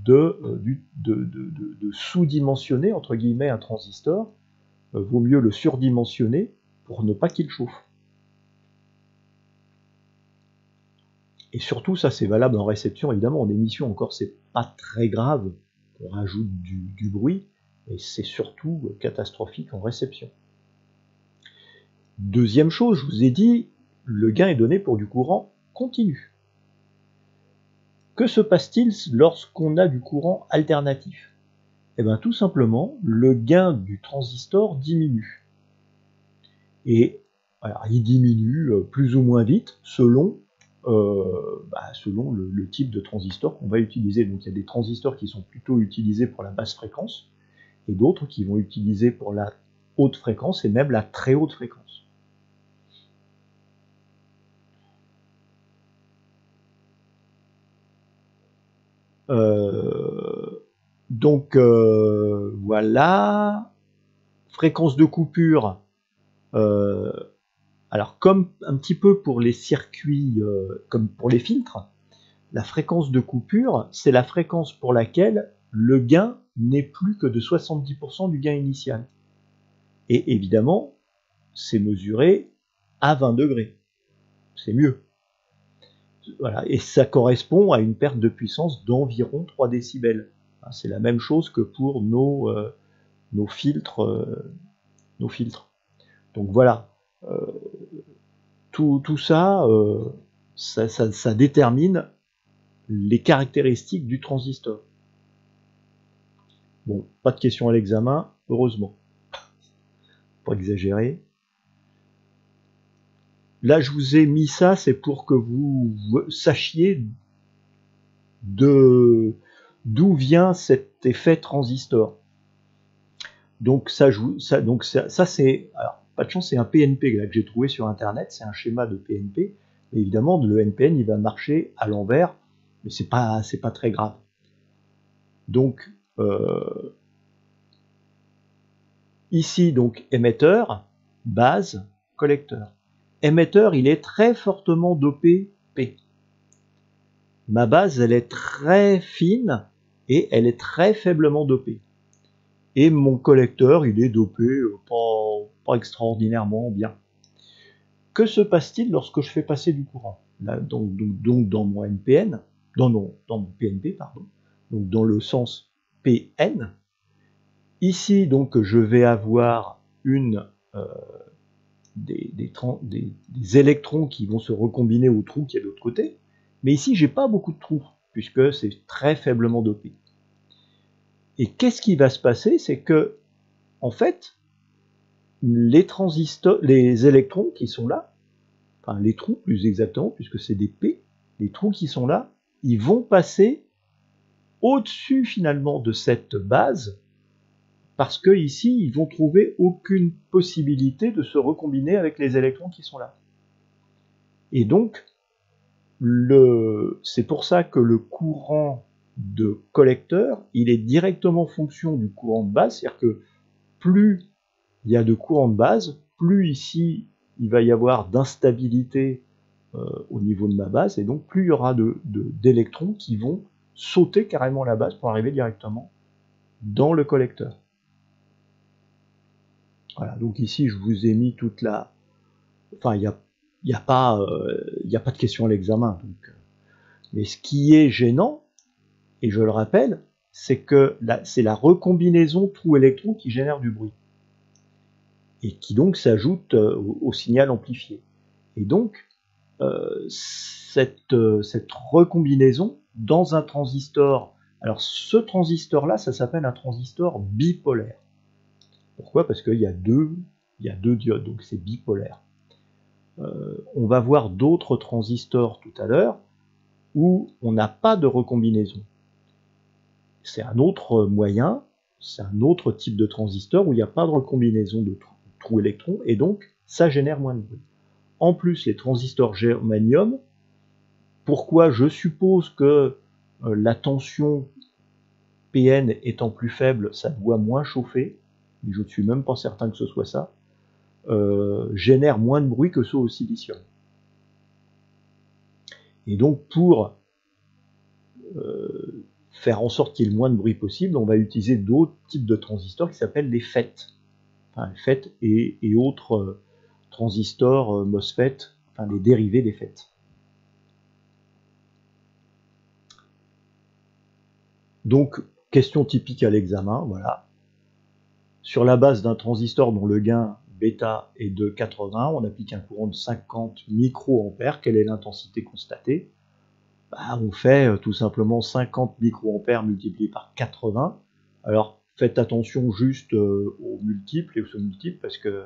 de sous-dimensionner, entre guillemets, un transistor. Vaut mieux le surdimensionner pour ne pas qu'il chauffe. Et surtout, ça c'est valable en réception, évidemment. En émission, encore, c'est pas très grave qu'on rajoute du bruit, et c'est surtout catastrophique en réception. Deuxième chose, je vous ai dit, le gain est donné pour du courant continu. Que se passe-t-il lorsqu'on a du courant alternatif? Eh bien, tout simplement, le gain du transistor diminue. Et alors, il diminue plus ou moins vite selon le type de transistor qu'on va utiliser. Donc il y a des transistors qui sont plutôt utilisés pour la basse fréquence, et d'autres qui vont utiliser pour la haute fréquence, et même la très haute fréquence. Voilà. Fréquence de coupure. Alors comme un petit peu pour les circuits, comme pour les filtres, la fréquence de coupure, c'est la fréquence pour laquelle le gain n'est plus que de 70% du gain initial. Et évidemment, c'est mesuré à 20 degrés. C'est mieux. Voilà. Et ça correspond à une perte de puissance d'environ 3 décibels. C'est la même chose que pour nos filtres. Donc voilà. Tout ça, ça détermine les caractéristiques du transistor. Bon, pas de questions à l'examen, heureusement. Pas exagérer. Là, je vous ai mis ça, c'est pour que vous sachiez d'où vient cet effet transistor. Donc ça c'est, alors pas de chance, c'est un PNP là, que j'ai trouvé sur internet, c'est un schéma de PNP. Et évidemment, le NPN il va marcher à l'envers, mais c'est pas très grave. Donc ici donc émetteur, base, collecteur. Émetteur, il est très fortement dopé P. ma base, elle est très fine et elle est très faiblement dopée. Et mon collecteur, il est dopé pas extraordinairement bien. Que se passe-t-il lorsque je fais passer du courant? Là, donc dans mon NPN, dans mon PNP, pardon, donc dans le sens PN, ici, donc, je vais avoir des électrons qui vont se recombiner au trou qui est de l'autre côté, mais ici, j'ai pas beaucoup de trous, puisque c'est très faiblement dopé. Et qu'est-ce qui va se passer? C'est que, en fait, les électrons qui sont là, enfin les trous plus exactement, puisque c'est des P, les trous qui sont là, ils vont passer au-dessus finalement de cette base, parce que ici, ils vont trouver aucune possibilité de se recombiner avec les électrons qui sont là. Et donc, c'est pour ça que le courant de collecteur, il est directement fonction du courant de base, c'est-à-dire que plus il y a de courant de base, plus ici, il va y avoir d'instabilité au niveau de ma base, et donc plus il y aura d'électrons qui vont sauter carrément la base pour arriver directement dans le collecteur. Voilà, donc ici je vous ai mis toute la... Enfin, il n'y a pas de question à l'examen. Mais ce qui est gênant, et je le rappelle, c'est que c'est la recombinaison trou-électron qui génère du bruit. Et qui donc s'ajoute au signal amplifié. Et donc, cette recombinaison dans un transistor, alors ce transistor-là, ça s'appelle un transistor bipolaire. Pourquoi? Parce qu'il y a deux diodes, donc c'est bipolaire. On va voir d'autres transistors tout à l'heure où on n'a pas de recombinaison. C'est un autre moyen, c'est un autre type de transistor où il n'y a pas de recombinaison de trous électrons, et donc ça génère moins de bruit. En plus, les transistors germanium, pourquoi? Je suppose que la tension PN étant plus faible, ça doit moins chauffer, mais je ne suis même pas certain que ce soit ça, génère moins de bruit que ceux au silicium. Et donc pour faire en sorte qu'il y ait le moins de bruit possible, on va utiliser d'autres types de transistors qui s'appellent les FET. Enfin, les FET et autres transistors MOSFET, enfin les dérivés des FET. Donc, question typique à l'examen, voilà. Sur la base d'un transistor dont le gain bêta est de 80, on applique un courant de 50 microampères. Quelle est l'intensité constatée? On fait tout simplement 50 microampères multiplié par 80. Alors, faites attention juste aux multiples et aux sous-multiples, parce que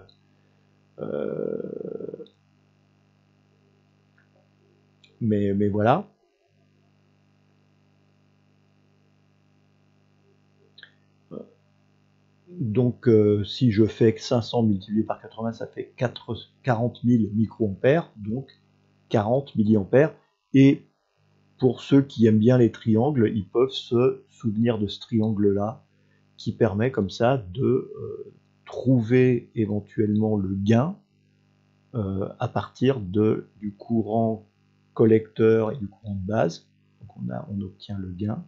mais voilà. Donc, si je fais 500 multiplié par 80, ça fait 40 000 microampères, donc 40 milliampères. Et pour ceux qui aiment bien les triangles, ils peuvent se souvenir de ce triangle-là, qui permet comme ça de trouver éventuellement le gain à partir du courant collecteur et du courant de base. Donc on obtient le gain.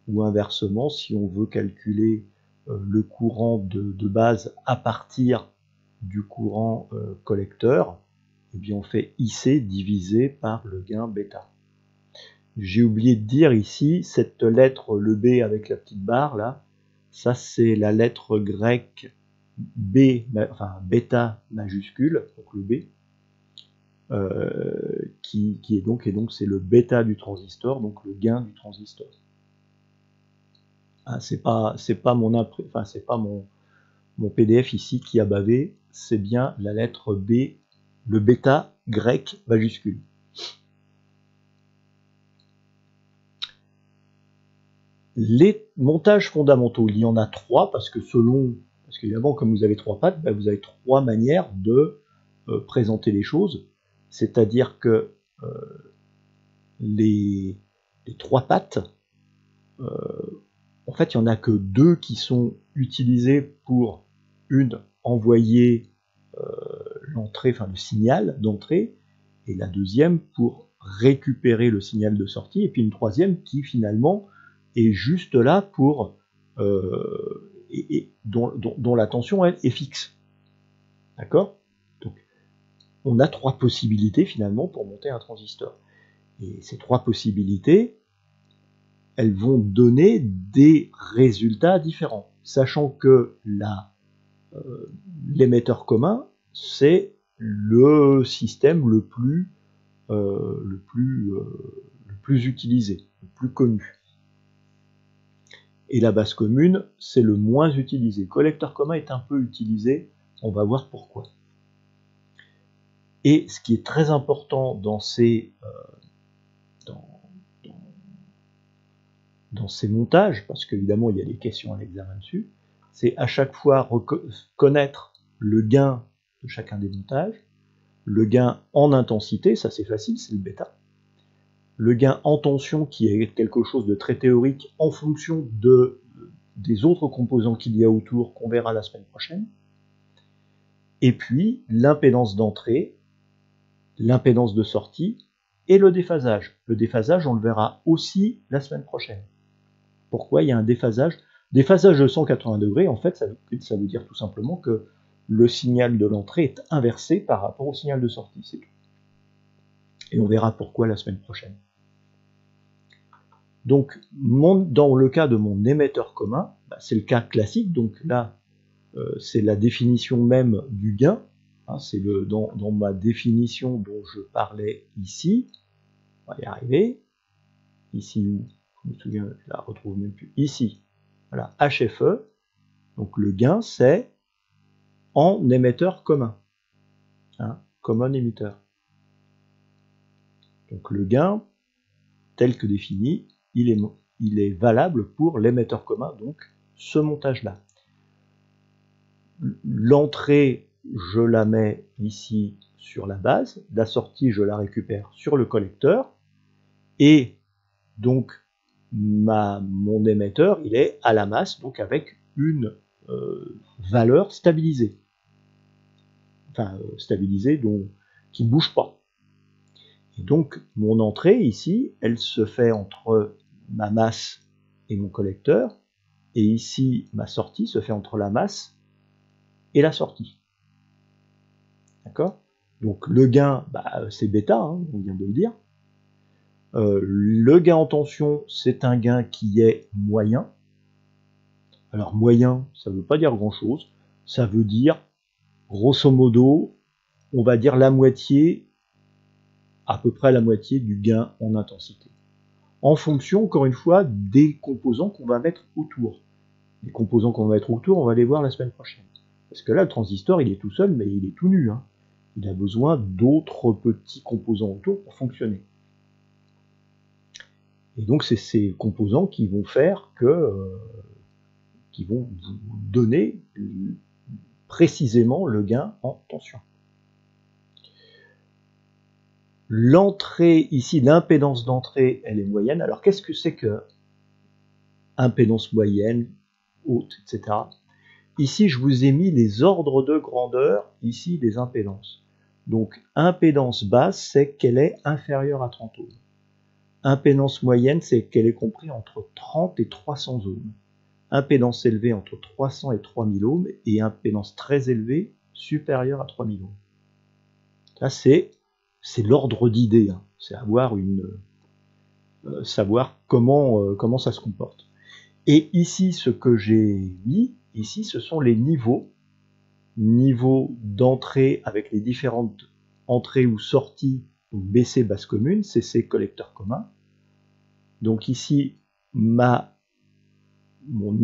Ou inversement, si on veut calculer le courant de base à partir du courant collecteur, eh bien on fait IC divisé par le gain bêta. J'ai oublié de dire ici, cette lettre, le B avec la petite barre là, ça c'est la lettre grecque B, enfin bêta majuscule, donc le B, qui est donc c'est le bêta du transistor, donc le gain du transistor. Ah, c'est pas mon PDF ici qui a bavé, c'est bien la lettre B, le bêta grec majuscule. Les montages fondamentaux, il y en a trois, parce qu'évidemment, comme vous avez trois pattes, vous avez trois manières de présenter les choses. C'est-à-dire que les trois pattes, en fait, il n'y en a que deux qui sont utilisées pour envoyer l'entrée, enfin le signal d'entrée, et la deuxième pour récupérer le signal de sortie, et puis une troisième qui finalement est juste là pour dont la tension elle, est fixe. D'accord? Donc on a trois possibilités finalement pour monter un transistor. Et ces trois possibilités, elles vont donner des résultats différents, sachant que l'émetteur commun, c'est le système le plus utilisé, le plus connu. Et la base commune, c'est le moins utilisé. Le collecteur commun est un peu utilisé, on va voir pourquoi. Et ce qui est très important dans ces montages, parce qu'évidemment il y a des questions à l'examen dessus, c'est à chaque fois connaître le gain de chacun des montages, le gain en intensité, ça c'est facile, c'est le bêta, le gain en tension qui est quelque chose de très théorique en fonction des autres composants qu'il y a autour qu'on verra la semaine prochaine, et puis l'impédance d'entrée, l'impédance de sortie et le déphasage. Le déphasage, on le verra aussi la semaine prochaine. Pourquoi il y a un déphasage? Déphasage de 180 degrés, en fait, ça veut dire tout simplement que le signal de l'entrée est inversé par rapport au signal de sortie, c'est tout. Et on verra pourquoi la semaine prochaine. Donc, dans le cas de mon émetteur commun, c'est le cas classique, donc là, c'est la définition même du gain, hein, c'est dans ma définition dont je parlais ici, on va y arriver, ici où, je me souviens, je la retrouve même plus, ici, voilà, HFE, donc le gain c'est en émetteur commun, hein, common emitter. Donc le gain, tel que défini, il est valable pour l'émetteur commun, donc ce montage-là. L'entrée, je la mets ici sur la base, la sortie, je la récupère sur le collecteur, et donc mon émetteur, il est à la masse, donc avec une valeur stabilisée. Enfin, stabilisée, qui ne bouge pas. Et donc, mon entrée ici, elle se fait entre ma masse et mon collecteur, et ici, ma sortie se fait entre la masse et la sortie. D'accord? Donc, le gain, c'est bêta, hein, on vient de le dire. Le gain en tension, c'est un gain qui est moyen. Alors, moyen, ça ne veut pas dire grand-chose. Ça veut dire, grosso modo, on va dire la moitié, à peu près la moitié du gain en intensité. En fonction, encore une fois, des composants qu'on va mettre autour. Les composants qu'on va mettre autour, on va les voir la semaine prochaine. Parce que là, le transistor, il est tout seul, mais il est tout nu, hein. Il a besoin d'autres petits composants autour pour fonctionner. Et donc, c'est ces composants qui vont faire qui vont vous donner précisément le gain en tension. L'entrée, ici, l'impédance d'entrée, elle est moyenne. Alors, qu'est-ce que c'est que impédance moyenne, haute, etc. Ici, je vous ai mis les ordres de grandeur, ici, des impédances. Donc, impédance basse, c'est qu'elle est inférieure à 30 ohms. Impédance moyenne, c'est qu'elle est comprise entre 30 et 300 ohms. Impédance élevée entre 300 et 3000 ohms, et impédance très élevée, supérieure à 3000 ohms. Là, c'est l'ordre d'idée, hein. C'est savoir comment ça se comporte. Et ici, ce que j'ai mis, ici, ce sont les niveaux d'entrée avec les différentes entrées ou sorties, donc BC, basse commune, CC, collecteur commun. Donc ici, mon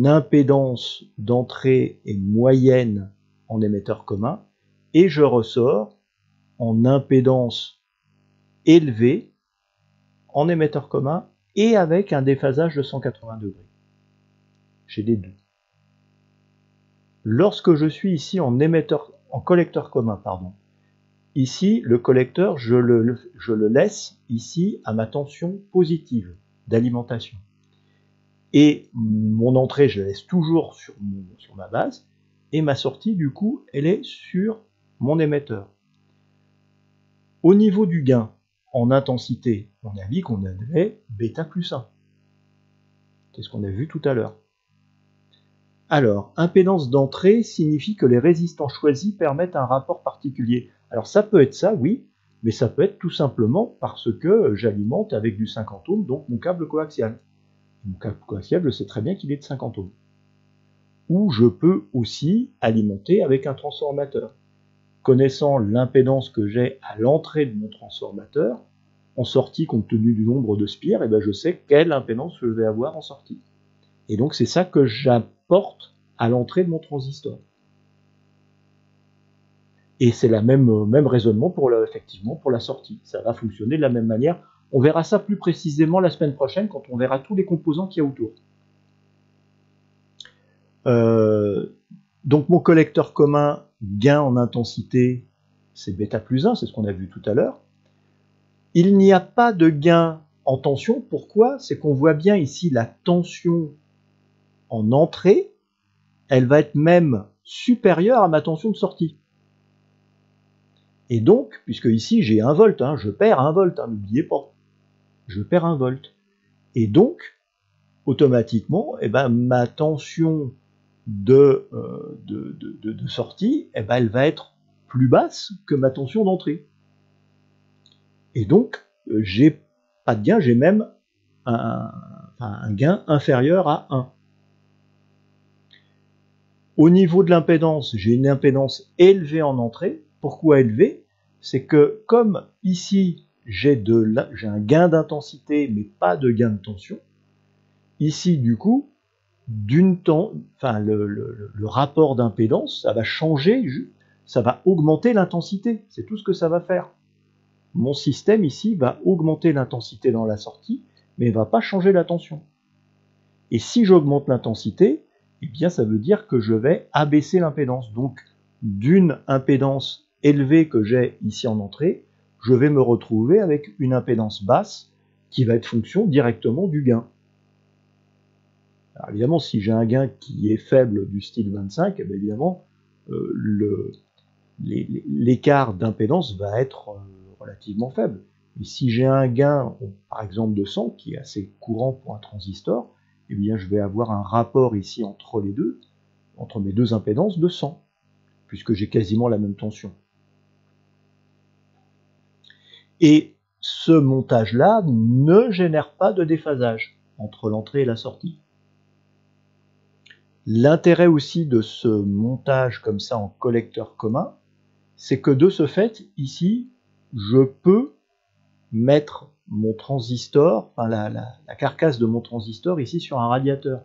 impédance d'entrée est moyenne en émetteur commun, et je ressors en impédance élevée en émetteur commun et avec un déphasage de 180 degrés. J'ai les deux. Lorsque je suis ici en collecteur commun, ici le collecteur, je le laisse ici à ma tension positive d'alimentation. Et mon entrée, je la laisse toujours sur ma base, et ma sortie, du coup, elle est sur mon émetteur. Au niveau du gain, en intensité, on a dit qu'on avait bêta plus 1. C'est ce qu'on a vu tout à l'heure. Alors, impédance d'entrée signifie que les résistants choisis permettent un rapport particulier. Alors ça peut être ça, oui, mais ça peut être tout simplement parce que j'alimente avec du 50 ohms, donc mon câble coaxial. Mon câble coaxial, je sais très bien qu'il est de 50 ohms. Ou je peux aussi alimenter avec un transformateur. Connaissant l'impédance que j'ai à l'entrée de mon transformateur, en sortie, compte tenu du nombre de spires, je sais quelle impédance je vais avoir en sortie. Et donc c'est ça que j'apporte à l'entrée de mon transistor. Et c'est le même raisonnement effectivement pour la sortie. Ça va fonctionner de la même manière. On verra ça plus précisément la semaine prochaine quand on verra tous les composants qu'il y a autour. Donc mon collecteur commun, gain en intensité, c'est bêta plus 1, c'est ce qu'on a vu tout à l'heure. Il n'y a pas de gain en tension. Pourquoi? C'est qu'on voit bien ici la tension en entrée, elle va être même supérieure à ma tension de sortie. Et donc, puisque ici j'ai 1 volt, je perds 1 volt, n'oubliez pas, je perds 1 volt. Et donc, automatiquement, ma tension de sortie, elle va être plus basse que ma tension d'entrée. Et donc, j'ai pas de gain, j'ai même un gain inférieur à 1. Au niveau de l'impédance, j'ai une impédance élevée en entrée. Pourquoi élevée? C'est que comme ici, j'ai un gain d'intensité, mais pas de gain de tension, ici, du coup, le rapport d'impédance, ça va changer, ça va augmenter l'intensité. C'est tout ce que ça va faire. Mon système ici va augmenter l'intensité dans la sortie, mais ne va pas changer la tension. Et si j'augmente l'intensité, ça veut dire que je vais abaisser l'impédance. Donc, d'une impédance élevée que j'ai ici en entrée, je vais me retrouver avec une impédance basse qui va être fonction directement du gain. Alors évidemment, si j'ai un gain qui est faible du style 25, évidemment, l'écart d'impédance va être relativement faible. Et si j'ai un gain, par exemple de 100, qui est assez courant pour un transistor, je vais avoir un rapport ici entre les deux, entre mes deux impédances de 100, puisque j'ai quasiment la même tension. Et ce montage-là ne génère pas de déphasage entre l'entrée et la sortie. L'intérêt aussi de ce montage comme ça en collecteur commun, c'est que de ce fait, ici, je peux mettre mon transistor, la carcasse de mon transistor ici sur un radiateur,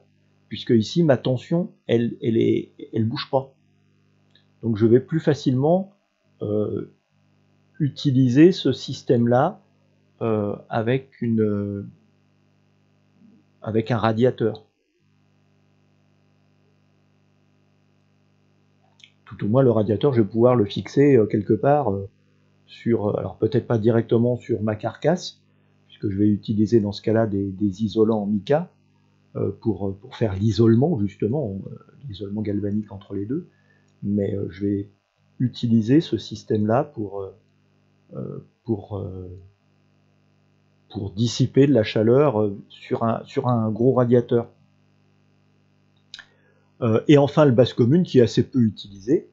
puisque ici ma tension elle bouge pas. Donc je vais plus facilement utiliser ce système-là avec un radiateur. Tout au moins le radiateur, je vais pouvoir le fixer quelque part alors peut-être pas directement sur ma carcasse, puisque je vais utiliser dans ce cas-là des isolants en mica pour faire l'isolement, justement, l'isolement galvanique entre les deux. Mais je vais utiliser ce système-là pour dissiper de la chaleur sur un gros radiateur. Et enfin, le basse commune qui est assez peu utilisé.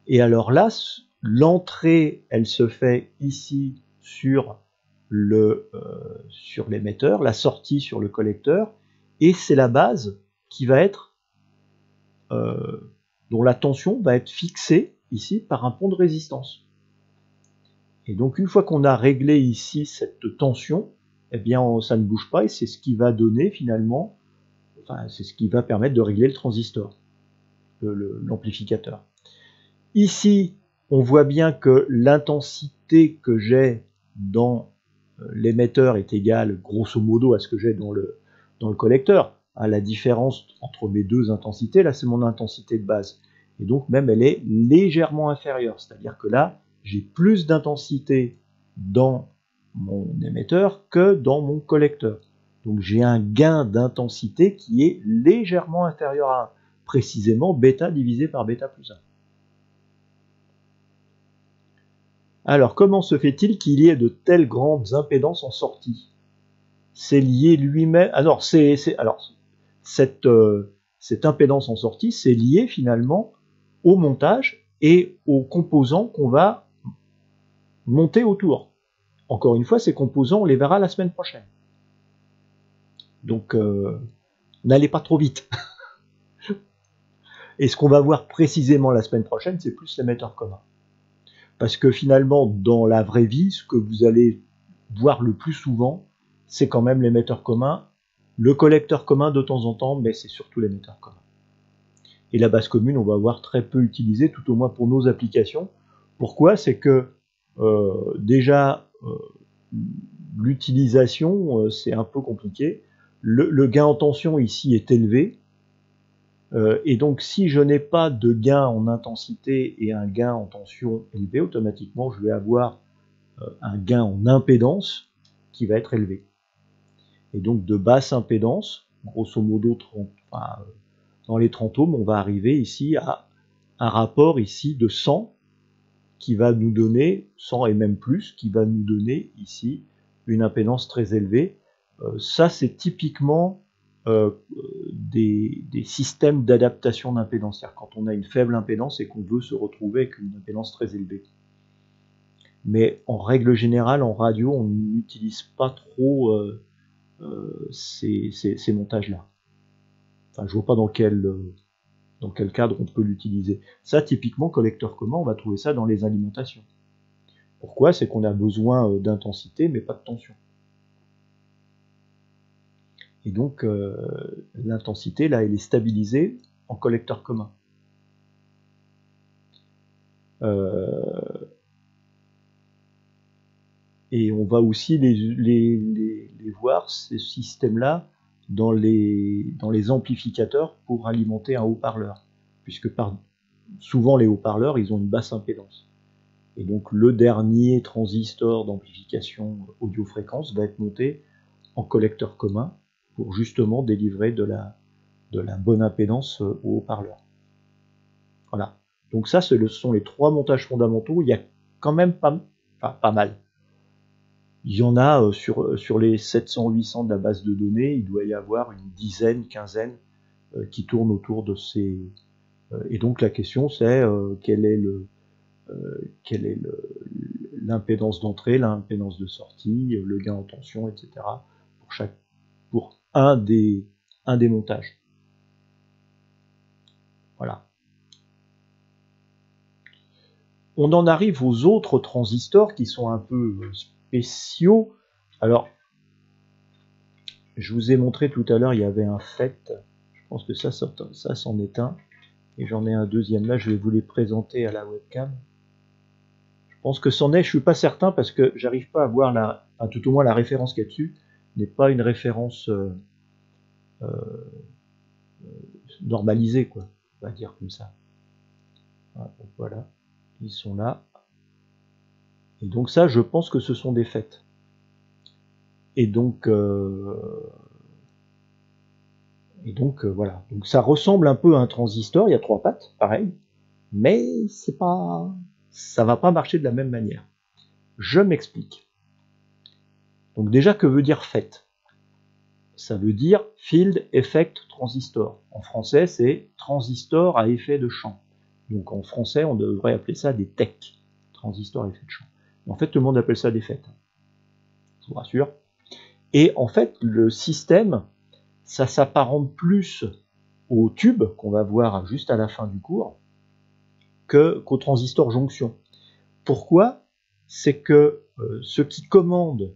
Et alors là, l'entrée, elle se fait ici sur l'émetteur, la sortie sur le collecteur, et c'est la base qui va être dont la tension va être fixée ici par un pont de résistance. Et donc une fois qu'on a réglé ici cette tension, ça ne bouge pas et c'est ce qui va donner finalement, c'est ce qui va permettre de régler le transistor, l'amplificateur. Ici, on voit bien que l'intensité que j'ai dans l'émetteur est égale grosso modo à ce que j'ai dans le collecteur. La différence entre mes deux intensités, là c'est mon intensité de base. Et donc même elle est légèrement inférieure, c'est-à-dire que là j'ai plus d'intensité dans mon émetteur que dans mon collecteur. Donc j'ai un gain d'intensité qui est légèrement inférieur à 1, précisément bêta divisé par bêta plus 1. Alors, comment se fait-il qu'il y ait de telles grandes impédances en sortie? C'est lié lui-même. Alors, cette impédance en sortie, c'est lié finalement au montage et aux composants qu'on va monter autour. Encore une fois, ces composants, on les verra la semaine prochaine. Donc, n'allez pas trop vite. Et ce qu'on va voir précisément la semaine prochaine, c'est plus l'émetteur commun. Parce que finalement, dans la vraie vie, ce que vous allez voir le plus souvent, c'est quand même l'émetteur commun, le collecteur commun de temps en temps, mais c'est surtout l'émetteur commun. Et la base commune, on va voir très peu utilisée, tout au moins pour nos applications. Pourquoi? C'est que déjà, l'utilisation, c'est un peu compliqué. Le gain en tension ici est élevé. Et donc, si je n'ai pas de gain en intensité et un gain en tension élevé, automatiquement, je vais avoir un gain en impédance qui va être élevé. Et donc, de basse impédance, grosso modo, dans les 30 ohms, on va arriver ici à un rapport ici de 100 qui va nous donner, 100 et même plus, qui va nous donner ici une impédance très élevée. Ça, c'est typiquement des systèmes d'adaptation d'impédance, c'est-à-dire quand on a une faible impédance et qu'on veut se retrouver avec une impédance très élevée. Mais en règle générale, en radio, on n'utilise pas trop ces montages-là. Enfin, je vois pas dans quel cadre on peut l'utiliser. Ça, typiquement, collecteur commun, on va trouver ça dans les alimentations. Pourquoi? C'est qu'on a besoin d'intensité, mais pas de tension. Et donc, l'intensité, là, elle est stabilisée en collecteur commun. Et on va aussi les voir, ces systèmes-là, dans les amplificateurs pour alimenter un haut-parleur. Puisque souvent, les haut-parleurs, ils ont une basse impédance. Et donc, le dernier transistor d'amplification audio-fréquence va être monté en collecteur commun pour justement délivrer de la bonne impédance au haut-parleur. Voilà. Donc ça, ce sont les 3 montages fondamentaux. Il y a quand même pas mal. Il y en a sur les 700-800 de la base de données, il doit y avoir une dizaine, quinzaine qui tournent autour de ces... et donc la question c'est quelle est l'impédance d'entrée, l'impédance de sortie, le gain en tension, etc. pour un des montages. Voilà. On en arrive aux autres transistors qui sont un peu spéciaux. Alors, je vous ai montré tout à l'heure, il y avait un FET. Je pense que ça c'en est un. Et j'en ai un deuxième là, je vais vous les présenter à la webcam. Je pense que c'en est, je suis pas certain parce que j'arrive pas à voir tout au moins la référence qu'il y a dessus n'est pas une référence normalisée, quoi, on va dire comme ça. Voilà, ils sont là. Et donc ça, je pense que ce sont des FET. Et donc voilà. Donc ça ressemble un peu à un transistor, il y a 3 pattes, pareil, mais ça va pas marcher de la même manière. Je m'explique. Donc déjà, que veut dire FET? Ça veut dire Field Effect Transistor. En français, c'est transistor à effet de champ. Donc en français, on devrait appeler ça des TEC, transistor à effet de champ. En fait, tout le monde appelle ça des FET. Je vous rassure. Et en fait, le système, ça s'apparente plus au tube qu'on va voir juste à la fin du cours qu'au transistor jonction. Pourquoi? C'est que ce qui commande...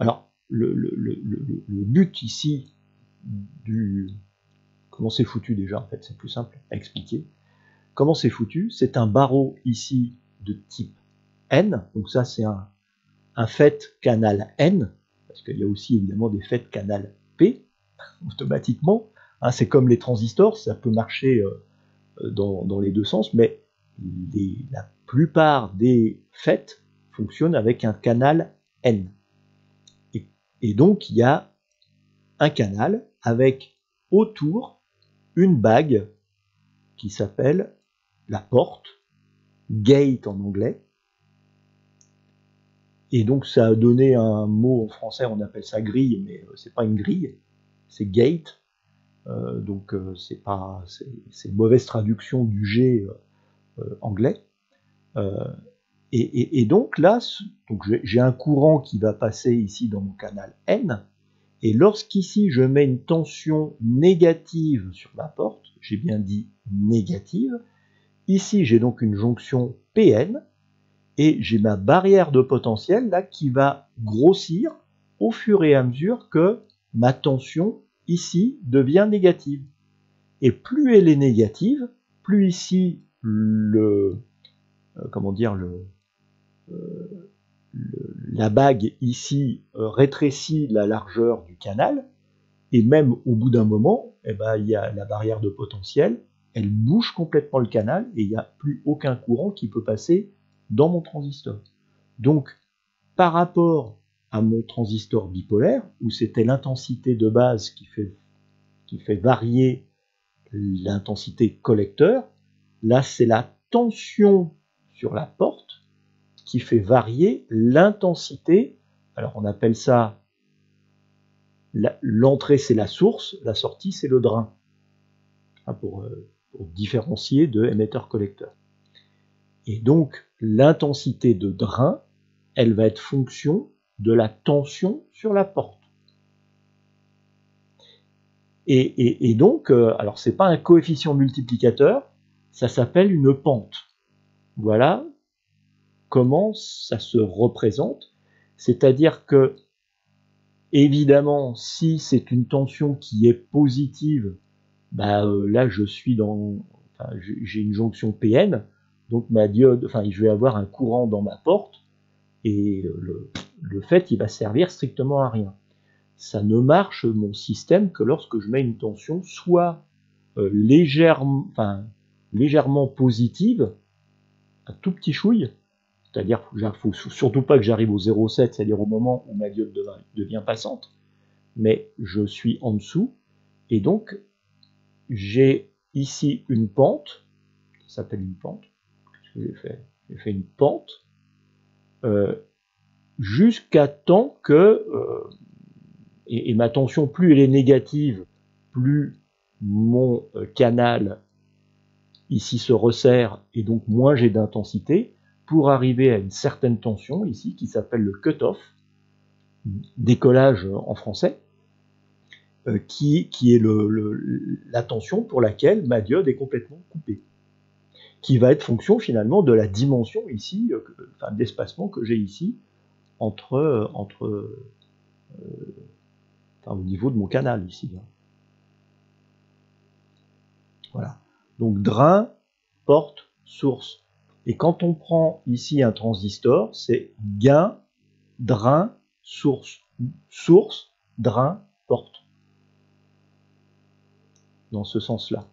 Alors, le but ici comment c'est foutu déjà, en fait, c'est plus simple à expliquer. Comment c'est foutu? C'est un barreau ici de type N, donc ça c'est un FET canal N, parce qu'il y a aussi évidemment des FET canal P, automatiquement. Hein, c'est comme les transistors, ça peut marcher dans les deux sens, mais la plupart des FET fonctionnent avec un canal N. Et donc il y a un canal avec autour une bague qui s'appelle la porte, gate en anglais, Et donc ça a donné un mot en français, on appelle ça grille, mais c'est pas une grille, c'est gate. Donc c'est une mauvaise traduction du G anglais. Et donc là, j'ai un courant qui va passer ici dans mon canal N, et lorsqu'ici je mets une tension négative sur ma porte, j'ai bien dit négative, ici j'ai donc une jonction PN, et j'ai ma barrière de potentiel là qui va grossir au fur et à mesure que ma tension ici devient négative. Et plus elle est négative, plus ici la bague ici rétrécit la largeur du canal, et même au bout d'un moment, eh ben, il y a la barrière de potentiel, elle bouge complètement le canal, et il n'y a plus aucun courant qui peut passer dans mon transistor. Donc, par rapport à mon transistor bipolaire, où c'était l'intensité de base qui fait varier l'intensité collecteur, là c'est la tension sur la porte qui fait varier l'intensité. Alors on appelle ça, l'entrée c'est la source, la sortie c'est le drain, pour différencier de émetteur-collecteur. Et donc l'intensité de drain, elle va être fonction de la tension sur la porte. Et donc, alors c'est pas un coefficient multiplicateur, ça s'appelle une pente. Voilà comment ça se représente. C'est-à-dire que, évidemment, si c'est une tension qui est positive, bah, là je suis j'ai une jonction PN, donc ma diode, je vais avoir un courant dans ma porte, et le fait il va servir strictement à rien. Ça ne marche, mon système, que lorsque je mets une tension soit légèrement positive, un tout petit chouille, c'est-à-dire qu'il ne faut surtout pas que j'arrive au 0,7, c'est-à-dire au moment où ma diode devient passante, mais je suis en dessous, et donc j'ai ici une pente, ça s'appelle une pente, qu'est-ce que j'ai fait? J'ai fait une pente, jusqu'à temps que et ma tension, plus elle est négative, plus mon canal ici se resserre, et donc moins j'ai d'intensité, pour arriver à une certaine tension ici qui s'appelle le cut-off, décollage en français, qui est la tension pour laquelle ma diode est complètement coupée, qui va être fonction finalement de la dimension ici, d'espacement que j'ai ici au niveau de mon canal ici. Voilà. Donc drain, porte, source. Et quand on prend ici un transistor, c'est gain, drain, source. Source, drain, porte. Dans ce sens-là.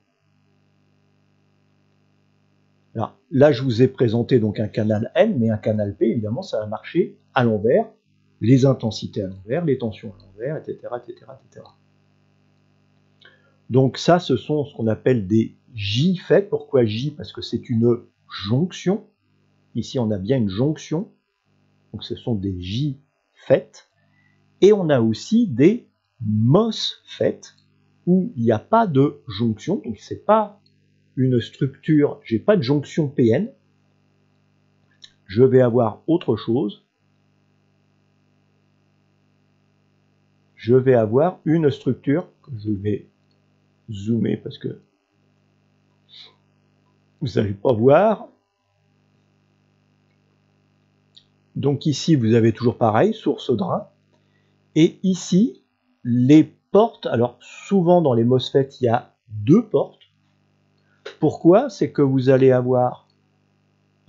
Alors là, je vous ai présenté donc un canal N, mais un canal P, évidemment, ça va marcher à l'envers, les intensités à l'envers, les tensions à l'envers, etc., etc., etc. Donc ça, ce sont ce qu'on appelle des J-FET. Pourquoi J? Parce que c'est une jonction. Ici, on a bien une jonction. Donc ce sont des J-FET. Et on a aussi des MOSFET, où il n'y a pas de jonction. Donc c'est pas une structure, j'ai pas de jonction PN. Je vais avoir autre chose. Je vais avoir une structure que je vais zoomer parce que vous n'allez pas voir. Donc ici, vous avez toujours pareil, source drain. Et ici, les portes, alors souvent dans les MOSFET, il y a deux portes. Pourquoi? C'est que vous allez avoir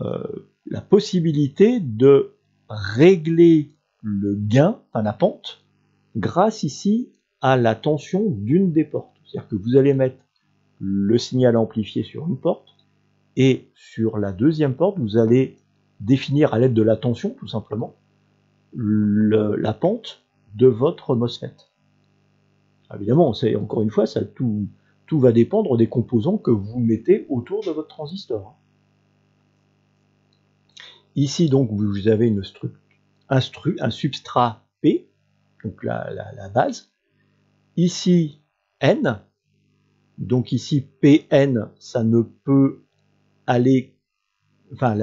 la possibilité de régler le gain, la pente, grâce ici à la tension d'une des portes. C'est-à-dire que vous allez mettre le signal amplifié sur une porte, et sur la deuxième porte, vous allez définir à l'aide de la tension, tout simplement, la pente de votre MOSFET. Évidemment, encore une fois, tout va dépendre des composants que vous mettez autour de votre transistor. Ici, donc, vous avez une structure. un substrat P, donc la base. Ici, N. Donc ici, Pn, ça ne peut aller, enfin,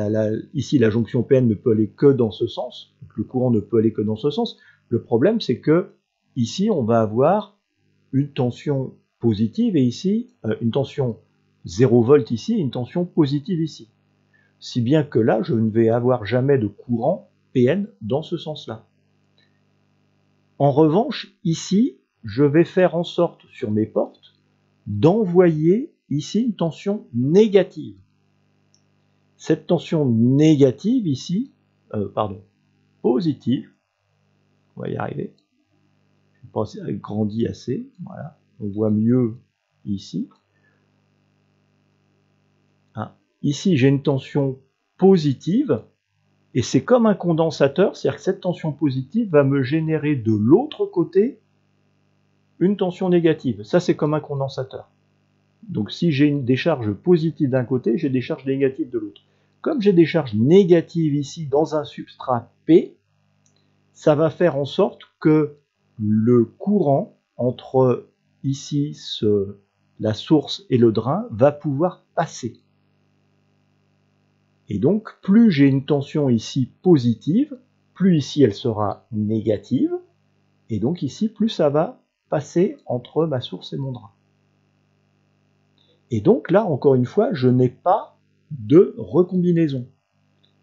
ici, la jonction Pn ne peut aller que dans ce sens. Donc le courant ne peut aller que dans ce sens. Le problème, c'est que ici, on va avoir une tension positive et ici, une tension 0 volt ici et une tension positive ici. Si bien que là, je ne vais avoir jamais de courant Pn dans ce sens-là. En revanche, ici, je vais faire en sorte, sur mes portes, d'envoyer ici une tension négative. Cette tension négative ici, positive, on va y arriver, je pense qu'elle grandit assez, voilà, on voit mieux ici. Ici, j'ai une tension positive, et c'est comme un condensateur, c'est-à-dire que cette tension positive va me générer de l'autre côté une tension négative. Ça, c'est comme un condensateur. Donc si j'ai des charges positives d'un côté, j'ai des charges négatives de l'autre. Comme j'ai des charges négatives ici dans un substrat P, ça va faire en sorte que le courant entre ici la source et le drain va pouvoir passer. Et donc plus j'ai une tension ici positive, plus ici elle sera négative, et donc ici plus ça va passer entre ma source et mon drain. Et donc là, encore une fois, je n'ai pas de recombinaison.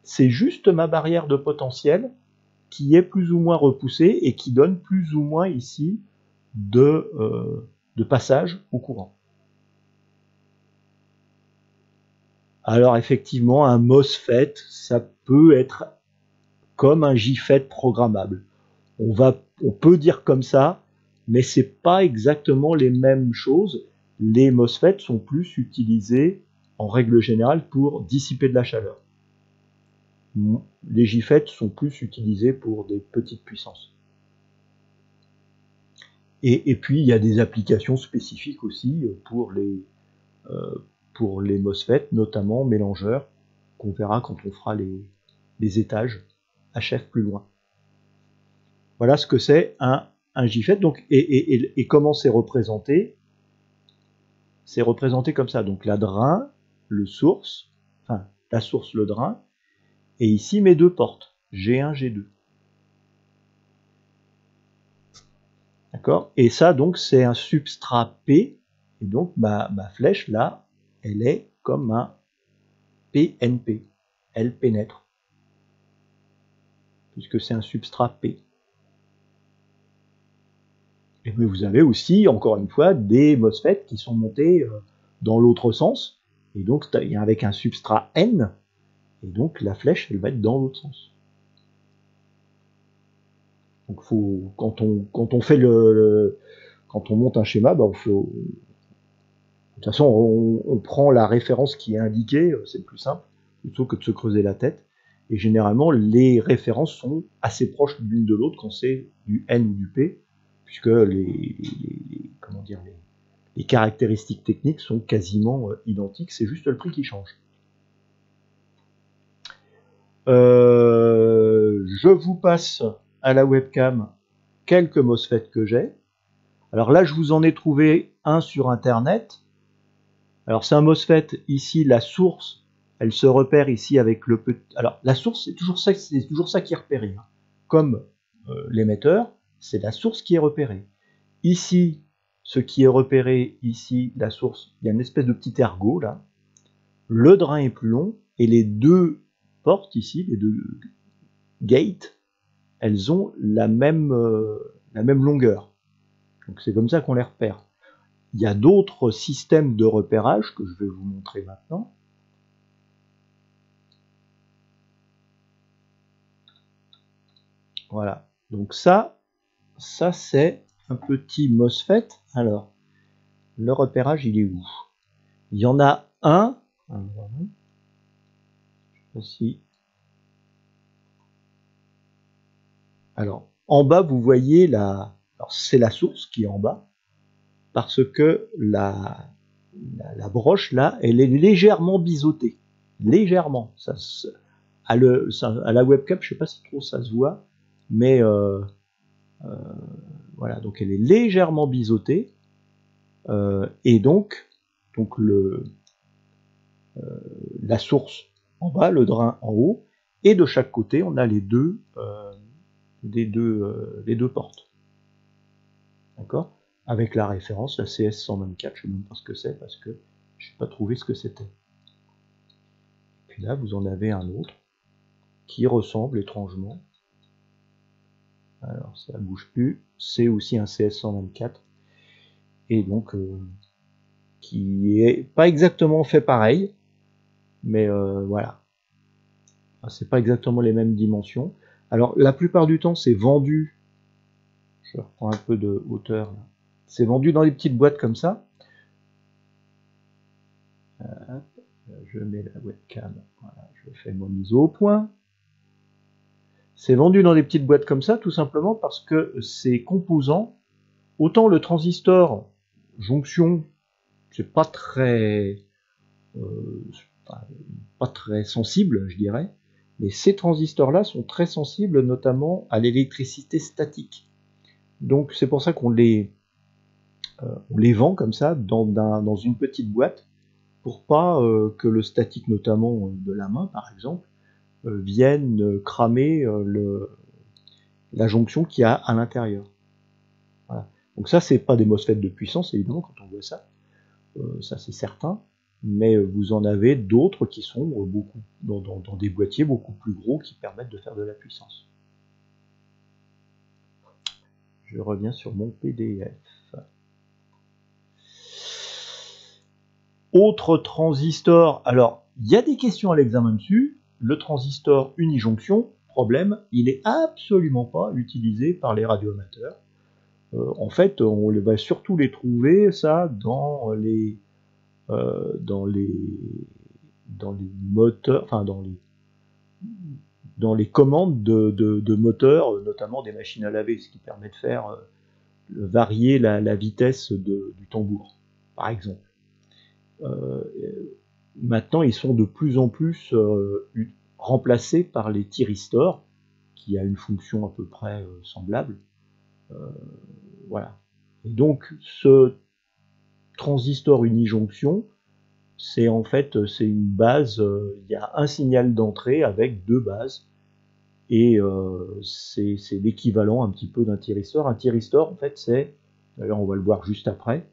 C'est juste ma barrière de potentiel qui est plus ou moins repoussée et qui donne plus ou moins ici de passage au courant. Alors effectivement, un MOSFET, ça peut être comme un JFET programmable. On peut dire comme ça, mais c'est pas exactement les mêmes choses. Les MOSFET sont plus utilisés en règle générale pour dissiper de la chaleur. Les JFET sont plus utilisés pour des petites puissances. Et puis il y a des applications spécifiques aussi pour les MOSFET, notamment mélangeurs, qu'on verra quand on fera les étages HF plus loin. Voilà ce que c'est un JFET. Donc, et comment c'est représenté? C'est représenté comme ça. Donc la drain, la source, le drain, et ici mes deux portes, G1, G2. D'accord? Et ça, donc, c'est un substrat P, et donc ma flèche, là, elle est comme un PNP. Elle pénètre, puisque c'est un substrat P. Et puis vous avez aussi, encore une fois, des MOSFET qui sont montés dans l'autre sens, et donc avec un substrat N, et donc la flèche, elle va être dans l'autre sens. Donc quand on fait quand on monte un schéma, de toute façon, on prend la référence qui est indiquée, c'est le plus simple, plutôt que de se creuser la tête. Et généralement, les références sont assez proches l'une de l'autre quand c'est du N ou du P, puisque les caractéristiques techniques sont quasiment identiques, c'est juste le prix qui change. Je vous passe à la webcam quelques MOSFET que j'ai. Alors là, je vous en ai trouvé un sur Internet. Alors c'est un MOSFET, ici la source, elle se repère ici avec le petit... Alors la source, c'est toujours ça qui est repéré. Hein. Comme l'émetteur, c'est la source qui est repérée. Ici, ce qui est repéré, ici, la source, il y a une espèce de petit ergot là. Le drain est plus long et les deux portes ici, les deux gates, elles ont la même longueur. Donc c'est comme ça qu'on les repère. Il y a d'autres systèmes de repérage que je vais vous montrer maintenant. Voilà. Donc ça c'est un petit MOSFET. Alors, le repérage, il est où? Il y en a un. Voici. Alors, en bas, vous voyez c'est la source qui est en bas, parce que la broche là, elle est légèrement biseautée. Légèrement. À la webcam, je ne sais pas si trop ça se voit, mais voilà, donc elle est légèrement biseautée, et donc la source en bas, le drain en haut, et de chaque côté on a les deux portes. D'accord? Avec la référence, la CS124, je ne sais même pas ce que c'est parce que je n'ai pas trouvé ce que c'était. Puis là, vous en avez un autre qui ressemble étrangement. Alors, ça ne bouge plus. C'est aussi un CS124. Et donc, qui est pas exactement fait pareil. Mais voilà. C'est pas exactement les mêmes dimensions. Alors, la plupart du temps, c'est vendu. Je reprends un peu de hauteur. C'est vendu dans des petites boîtes comme ça. Je mets la webcam. Voilà, je fais mon ISO au point. C'est vendu dans des petites boîtes comme ça, tout simplement parce que ces composants, autant le transistor jonction, c'est pas très sensible, je dirais, mais ces transistors-là sont très sensibles notamment à l'électricité statique. Donc c'est pour ça qu'on les vend comme ça dans une petite boîte pour pas que le statique, notamment de la main par exemple, vienne cramer la jonction qu'il y a à l'intérieur. Voilà. Donc ça, c'est pas des MOSFET de puissance, évidemment, quand on voit ça. Ça, c'est certain. Mais vous en avez d'autres qui sont beaucoup dans des boîtiers beaucoup plus gros qui permettent de faire de la puissance. Je reviens sur mon PDF. Autre transistor. Alors, il y a des questions à l'examen dessus. Le transistor unijonction, problème, il est absolument pas utilisé par les radioamateurs. En fait, on va surtout les trouver, ça, dans les moteurs, enfin dans les commandes de moteurs, notamment des machines à laver, ce qui permet de faire varier la vitesse du tambour, par exemple. Maintenant, ils sont de plus en plus remplacés par les thyristors, qui a une fonction à peu près semblable. Voilà. Et donc, ce transistor unijonction, c'est en fait c'est une base, il y a un signal d'entrée avec deux bases, et c'est l'équivalent un petit peu d'un thyristor. Un thyristor, en fait, c'est, d'ailleurs on va le voir juste après,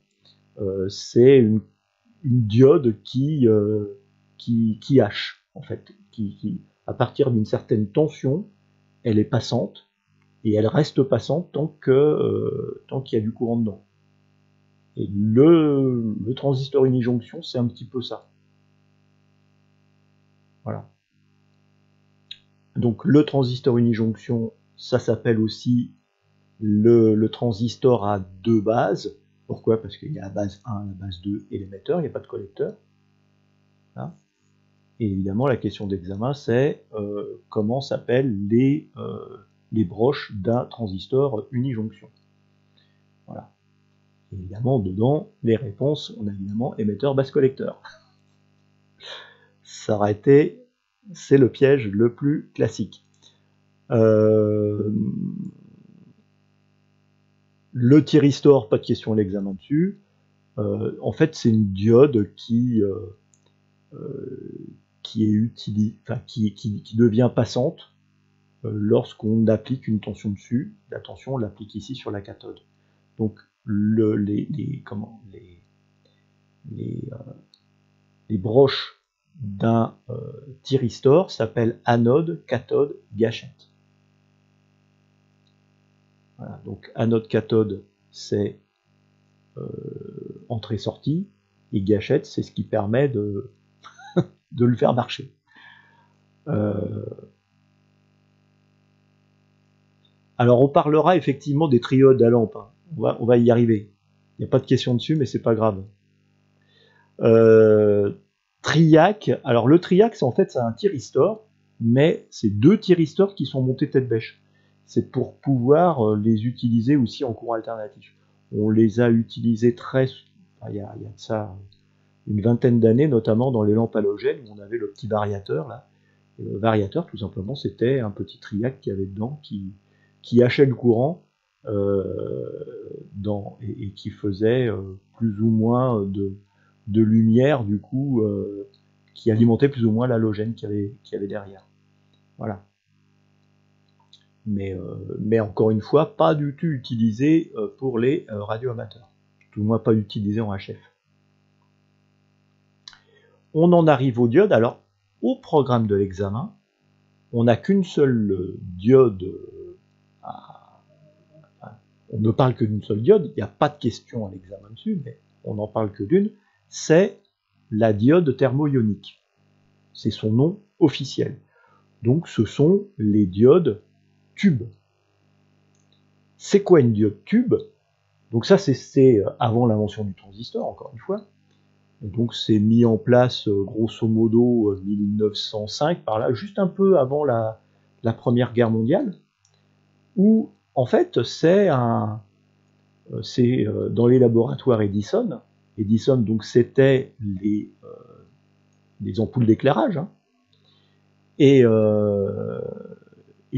c'est une diode qui hache, en fait, qui à partir d'une certaine tension, elle est passante, et elle reste passante tant qu'il y a du courant dedans. Et le transistor unijonction, c'est un petit peu ça. Voilà. Donc le transistor unijonction, ça s'appelle aussi le transistor à deux bases. Pourquoi? Parce qu'il y a la base 1, la base 2 et l'émetteur, il n'y a pas de collecteur. Voilà. Et évidemment, la question d'examen, c'est comment s'appellent les broches d'un transistor unijonction. Voilà. Et évidemment, dedans, les réponses, on a évidemment émetteur, base, collecteur. Ça aurait été, c'est le piège le plus classique. Le thyristor, pas de question à l'examen dessus. En fait, c'est une diode qui devient passante lorsqu'on applique une tension dessus. La tension, on l'applique ici sur la cathode. Donc les broches d'un thyristor s'appellent anode, cathode, gâchette. Voilà, donc anode, cathode, c'est entrée-sortie, et gâchette, c'est ce qui permet de le faire marcher. Alors on parlera effectivement des triodes à lampe, hein. On va y arriver. Il n'y a pas de question dessus, mais c'est pas grave. Triac, alors le triac, c'est en fait un thyristor, mais c'est deux thyristors qui sont montés tête bêche. C'est pour pouvoir les utiliser aussi en courant alternatif. On les a utilisés il y a de ça une vingtaine d'années, notamment dans les lampes halogènes, où on avait le petit variateur là. Et le variateur, tout simplement, c'était un petit triac qu'il y avait dedans qui qui hachait le courant et qui faisait plus ou moins de lumière, du coup, qui alimentait plus ou moins l'halogène qu'il y avait derrière. Voilà. Mais encore une fois, pas du tout utilisé pour les radioamateurs. Tout au moins pas utilisé en HF. On en arrive au diode. Alors, au programme de l'examen, on n'a qu'une seule diode. On ne parle que d'une seule diode. Il n'y a pas de question à l'examen dessus, mais on n'en parle que d'une. C'est la diode thermoionique. C'est son nom officiel. Donc, ce sont les diodes tubes. C'est quoi une diode tube? Donc ça, c'est avant l'invention du transistor, encore une fois. Et donc c'est mis en place grosso modo 1905, par là, juste un peu avant la Première Guerre mondiale, où en fait c'est dans les laboratoires Edison. Edison, donc c'était les ampoules d'éclairage, hein. Et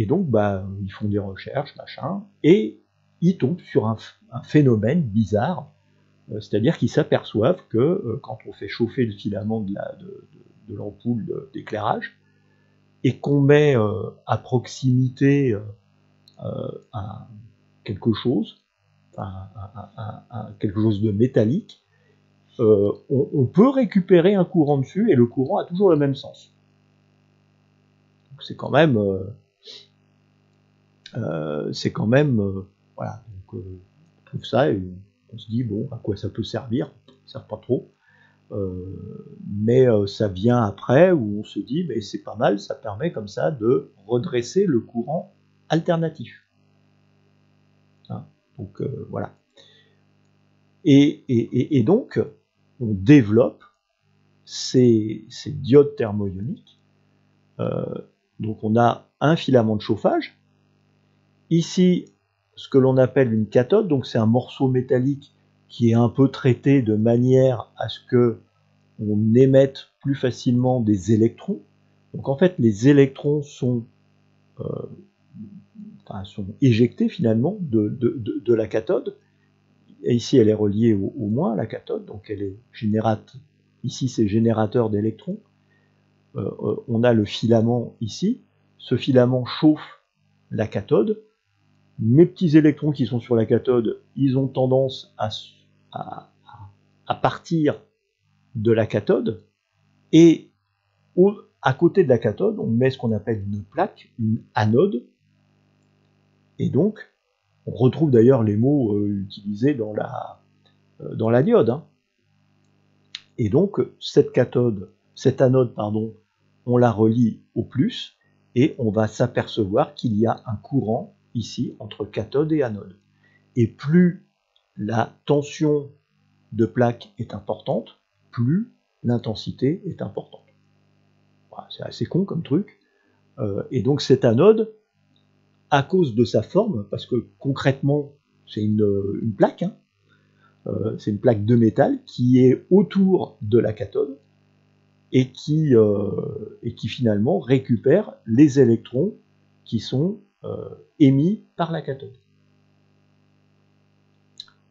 donc bah, ils font des recherches, machin, et ils tombent sur un phénomène bizarre. C'est-à-dire qu'ils s'aperçoivent que quand on fait chauffer le filament de l'ampoule d'éclairage et qu'on met à proximité quelque chose, quelque chose de métallique, on peut récupérer un courant dessus et le courant a toujours le même sens. Donc c'est quand même, voilà. Donc, on trouve ça et on se dit bon, à quoi ça peut servir? Ça ne sert pas trop. Mais ça vient après où on se dit mais c'est pas mal, ça permet comme ça de redresser le courant alternatif. Hein, donc voilà. Et donc on développe ces diodes thermoioniques. Donc on a un filament de chauffage. Ici, ce que l'on appelle une cathode, donc c'est un morceau métallique qui est un peu traité de manière à ce que on émette plus facilement des électrons. Donc en fait, les électrons sont éjectés finalement de la cathode. Et ici, elle est reliée au moins à la cathode, donc elle est ici, c'est générateur d'électrons. On a le filament ici. Ce filament chauffe la cathode. Mes petits électrons qui sont sur la cathode, ils ont tendance à partir de la cathode, et à côté de la cathode, on met ce qu'on appelle une plaque, une anode, et donc on retrouve d'ailleurs les mots utilisés dans la diode. Hein. Et donc cette anode, on la relie au plus, et on va s'apercevoir qu'il y a un courant ici entre cathode et anode. Et plus la tension de plaque est importante, plus l'intensité est importante. Voilà, c'est assez con comme truc. Et donc cette anode, à cause de sa forme, parce que concrètement c'est une plaque, hein, c'est une plaque de métal qui est autour de la cathode et qui finalement récupère les électrons qui sont émis par la cathode.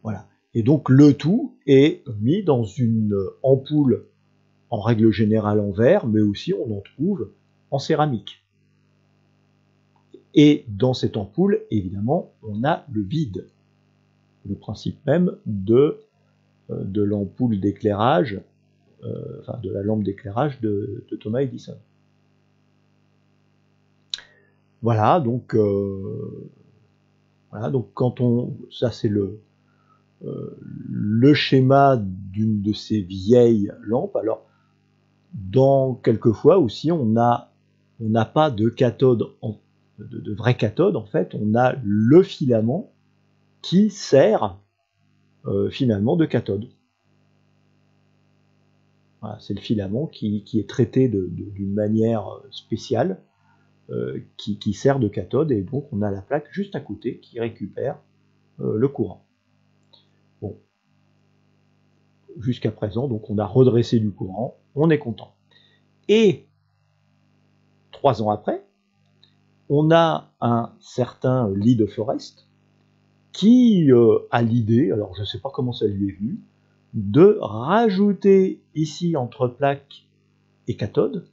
Voilà. Et donc le tout est mis dans une ampoule, en règle générale en verre, mais aussi on en trouve en céramique. Et dans cette ampoule, évidemment, on a le vide, le principe même de l'ampoule d'éclairage, de la lampe d'éclairage de Thomas Edison. Voilà, donc quand ça c'est le schéma d'une de ces vieilles lampes. Alors, quelquefois aussi, on n'a pas de cathode, de vraie cathode, en fait, on a le filament qui sert finalement de cathode. Voilà, c'est le filament qui est traité d'une manière spéciale, qui sert de cathode, et donc on a la plaque juste à côté qui récupère le courant. Bon. Jusqu'à présent, donc on a redressé du courant, on est content. Et 3 ans après, on a un certain Lee de Forest qui a l'idée, alors je ne sais pas comment ça lui est venu, de rajouter ici entre plaque et cathode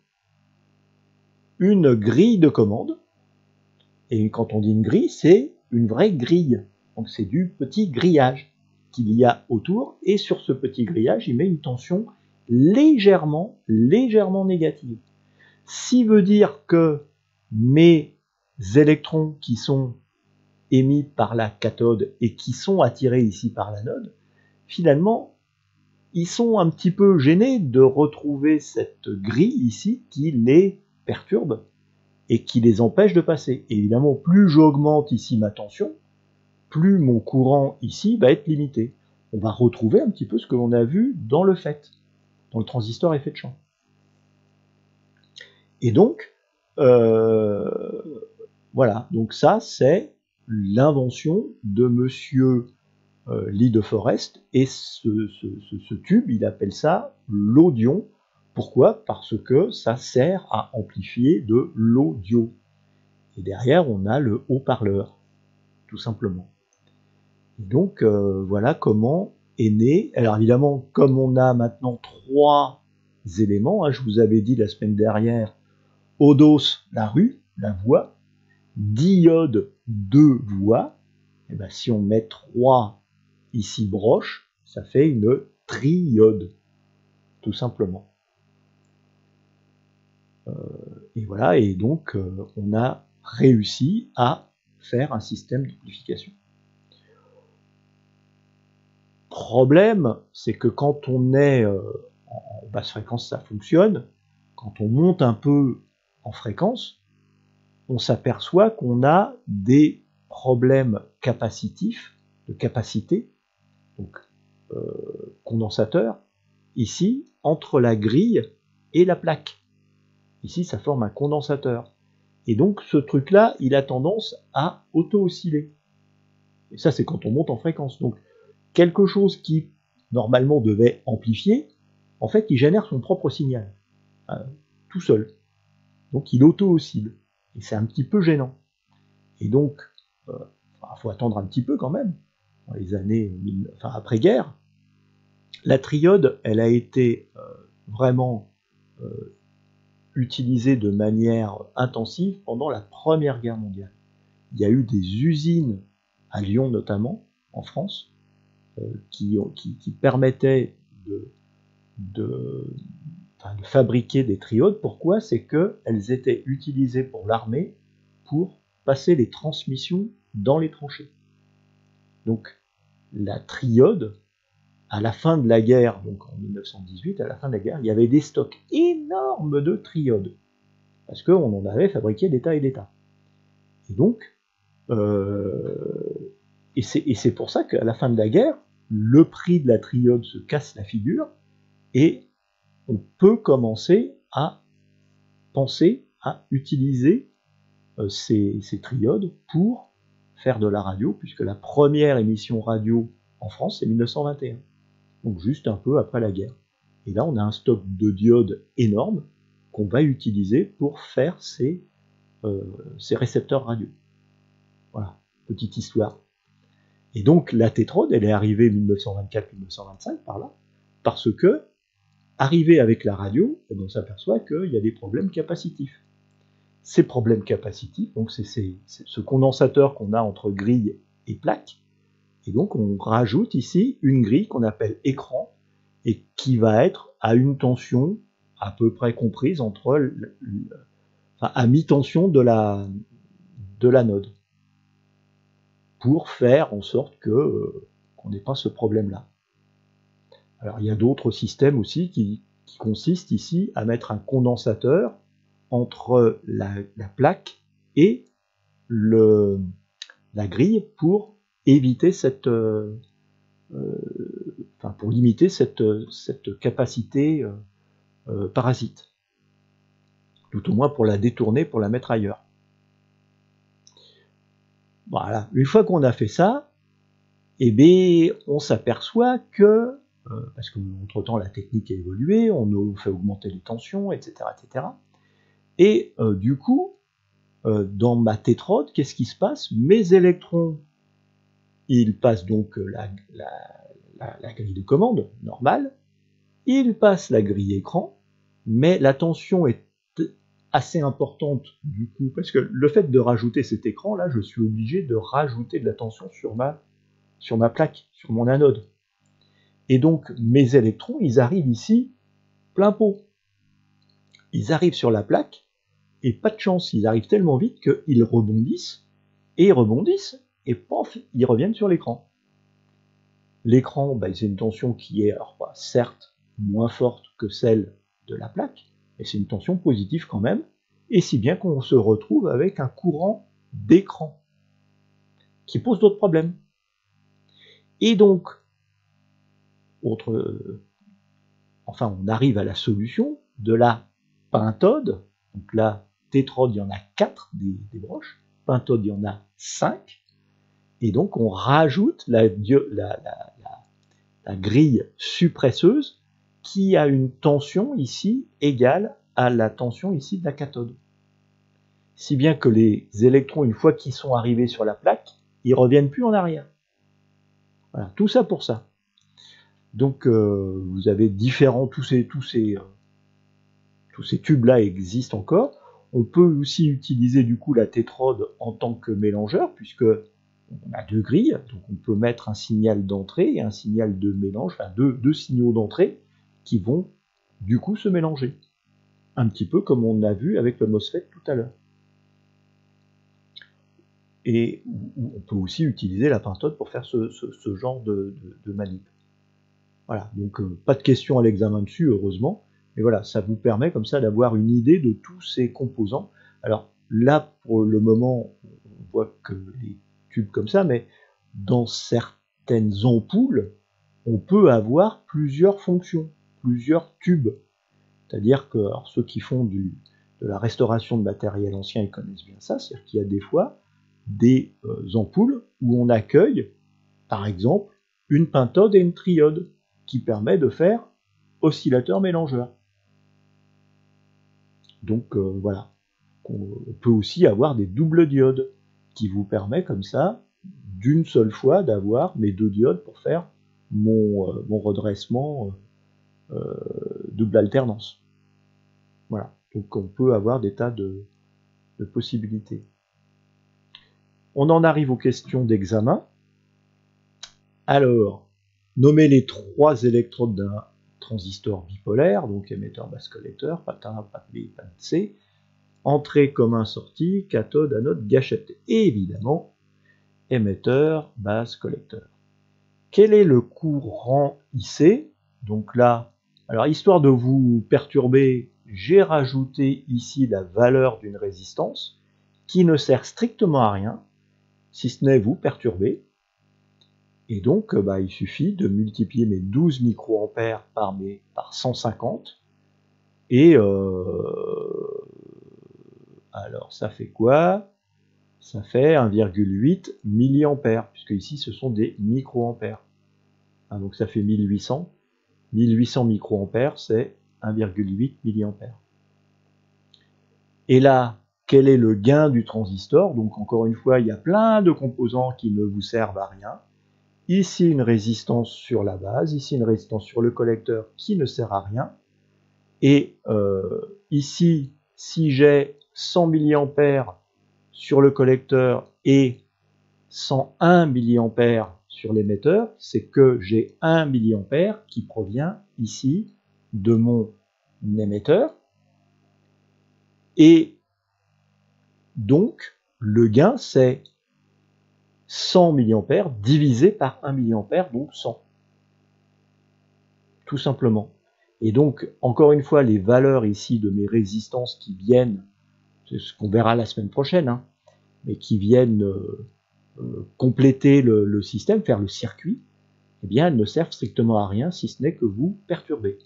une grille de commande. Et quand on dit une grille, c'est une vraie grille. Donc c'est du petit grillage qu'il y a autour. Et sur ce petit grillage, il met une tension légèrement négative. Ce qui veut dire que mes électrons qui sont émis par la cathode et qui sont attirés ici par l'anode, finalement, ils sont un petit peu gênés de retrouver cette grille ici qui les perturbe et qui les empêche de passer. Et évidemment, plus j'augmente ici ma tension, plus mon courant ici va être limité. On va retrouver un petit peu ce que l'on a vu dans le FET, dans le transistor effet de champ. Et donc, voilà, donc ça c'est l'invention de monsieur Lee de Forest, et ce tube, il appelle ça l'audion. Pourquoi? Parce que ça sert à amplifier de l'audio. Et derrière, on a le haut-parleur, tout simplement. Et donc, voilà comment est né. Alors évidemment, comme on a maintenant 3 éléments, hein, je vous avais dit la semaine dernière, Odos, la rue, la voie, diode, 2 voies, et ben, si on met 3 ici broches, ça fait une triode, tout simplement. Et voilà, et donc on a réussi à faire un système d'amplification. Problème, c'est que quand on est en basse fréquence, ça fonctionne. Quand on monte un peu en fréquence, on s'aperçoit qu'on a des problèmes capacitifs, de capacité, donc condensateur, ici, entre la grille et la plaque. Ici, ça forme un condensateur. Et donc, ce truc-là, il a tendance à auto-osciller. Et ça, c'est quand on monte en fréquence. Donc, quelque chose qui, normalement, devait amplifier, en fait, il génère son propre signal, tout seul. Donc, il auto-oscille. Et c'est un petit peu gênant. Et donc, faut attendre un petit peu quand même, dans les années, enfin, après-guerre. La triode, elle a été vraiment utilisée de manière intensive pendant la Première Guerre mondiale. Il y a eu des usines, à Lyon notamment, en France, qui permettaient de fabriquer des triodes. Pourquoi? C'est qu'elles étaient utilisées pour l'armée pour passer les transmissions dans les tranchées. Donc la triode, à la fin de la guerre, donc en 1918, à la fin de la guerre, il y avait des stocks énormes de triodes, parce qu'on en avait fabriqué des tas et des tas. Et donc, et c'est pour ça qu'à la fin de la guerre, le prix de la triode se casse la figure, et on peut commencer à penser à utiliser ces triodes pour faire de la radio, puisque la première émission radio en France, c'est 1921. Donc juste un peu après la guerre. Et là, on a un stock de diodes énorme qu'on va utiliser pour faire ces récepteurs radio. Voilà, petite histoire. Et donc la tétrode, elle est arrivée 1924-1925 par là, parce que, arrivée avec la radio, on s'aperçoit qu'il y a des problèmes capacitifs. Ces problèmes capacitifs, donc c'est ce condensateur qu'on a entre grille et plaque, et donc on rajoute ici une grille qu'on appelle écran, et qui va être à une tension à peu près comprise entre, enfin, à mi-tension de l'anode, pour faire en sorte qu'on n'ait pas ce problème-là. Alors il y a d'autres systèmes aussi qui consistent ici à mettre un condensateur entre la plaque et la grille pour éviter pour limiter cette capacité parasite, tout au moins pour la détourner, pour la mettre ailleurs. Voilà, une fois qu'on a fait ça, eh bien, on s'aperçoit que, parce qu'entre-temps la technique a évolué, on fait augmenter les tensions, etc., etc. Et du coup, dans ma tétrode, qu'est-ce qui se passe? Mes électrons, ils passent donc la grille de commande normale, ils passent la grille écran, mais la tension est assez importante du coup, parce que le fait de rajouter cet écran, là, je suis obligé de rajouter de la tension sur ma plaque, sur mon anode. Et donc, mes électrons, ils arrivent ici, plein pot. Ils arrivent sur la plaque, et pas de chance, ils arrivent tellement vite qu'ils rebondissent, et paf, ils reviennent sur l'écran. L'écran, c'est une tension qui est, alors, certes, moins forte que celle de la plaque, mais c'est une tension positive quand même, et si bien qu'on se retrouve avec un courant d'écran, qui pose d'autres problèmes. Et donc, on arrive à la solution de la pentode. Donc là, tétrode, il y en a 4 des broches. Pentode, il y en a 5. Et donc, on rajoute la grille suppresseuse qui a une tension ici égale à la tension ici de la cathode. Si bien que les électrons, une fois qu'ils sont arrivés sur la plaque, ils ne reviennent plus en arrière. Voilà, tout ça pour ça. Donc, vous avez tous ces tubes-là existent encore. On peut aussi utiliser du coup la tétrode en tant que mélangeur, puisque on a 2 grilles, donc on peut mettre un signal d'entrée et un signal de mélange, enfin deux signaux d'entrée qui vont du coup se mélanger. Un petit peu comme on a vu avec le MOSFET tout à l'heure. Et on peut aussi utiliser la pentode pour faire ce genre de manip. Voilà, donc pas de questions à l'examen dessus, heureusement. Mais voilà, ça vous permet comme ça d'avoir une idée de tous ces composants. Alors là, pour le moment, on voit que les tubes comme ça, mais dans certaines ampoules, on peut avoir plusieurs fonctions, plusieurs tubes. C'est-à-dire que alors, ceux qui font de la restauration de matériel ancien, ils connaissent bien ça. C'est-à-dire qu'il y a des fois des ampoules où on accueille, par exemple, une pentode et une triode, qui permet de faire oscillateur mélangeur. Donc voilà. On peut aussi avoir des doubles diodes, qui vous permet comme ça, d'une seule fois, d'avoir mes 2 diodes pour faire mon redressement double alternance. Voilà. Donc on peut avoir des tas de possibilités. On en arrive aux questions d'examen. Alors, nommer les 3 électrodes d'un transistor bipolaire, donc émetteur, base, collecteur, patin A, patin B, patin C, entrée, commun, sortie, cathode, anode, gâchette. Et évidemment, émetteur, base, collecteur. Quel est le courant IC? Donc là, alors histoire de vous perturber, j'ai rajouté ici la valeur d'une résistance qui ne sert strictement à rien, si ce n'est vous perturber. Et donc, il suffit de multiplier mes 12 microampères par 150. Et alors, ça fait quoi? Ça fait 1,8 milliampères, puisque ici, ce sont des microampères. Ah, donc, ça fait 1800. 1800 microampères, c'est 1,8 milliampères. Et là, quel est le gain du transistor? Donc, encore une fois, il y a plein de composants qui ne vous servent à rien. Ici, une résistance sur la base, ici, une résistance sur le collecteur qui ne sert à rien. Et ici, si j'ai 100 mA sur le collecteur et 101 mA sur l'émetteur, c'est que j'ai 1 mA qui provient ici de mon émetteur. Et donc, le gain, c'est 100 mA divisé par 1 mA, donc 100. Tout simplement. Et donc, encore une fois, les valeurs ici de mes résistances qui viennent, c'est ce qu'on verra la semaine prochaine, hein, mais qui viennent compléter le système, faire le circuit, eh bien, elles ne servent strictement à rien si ce n'est que vous perturber.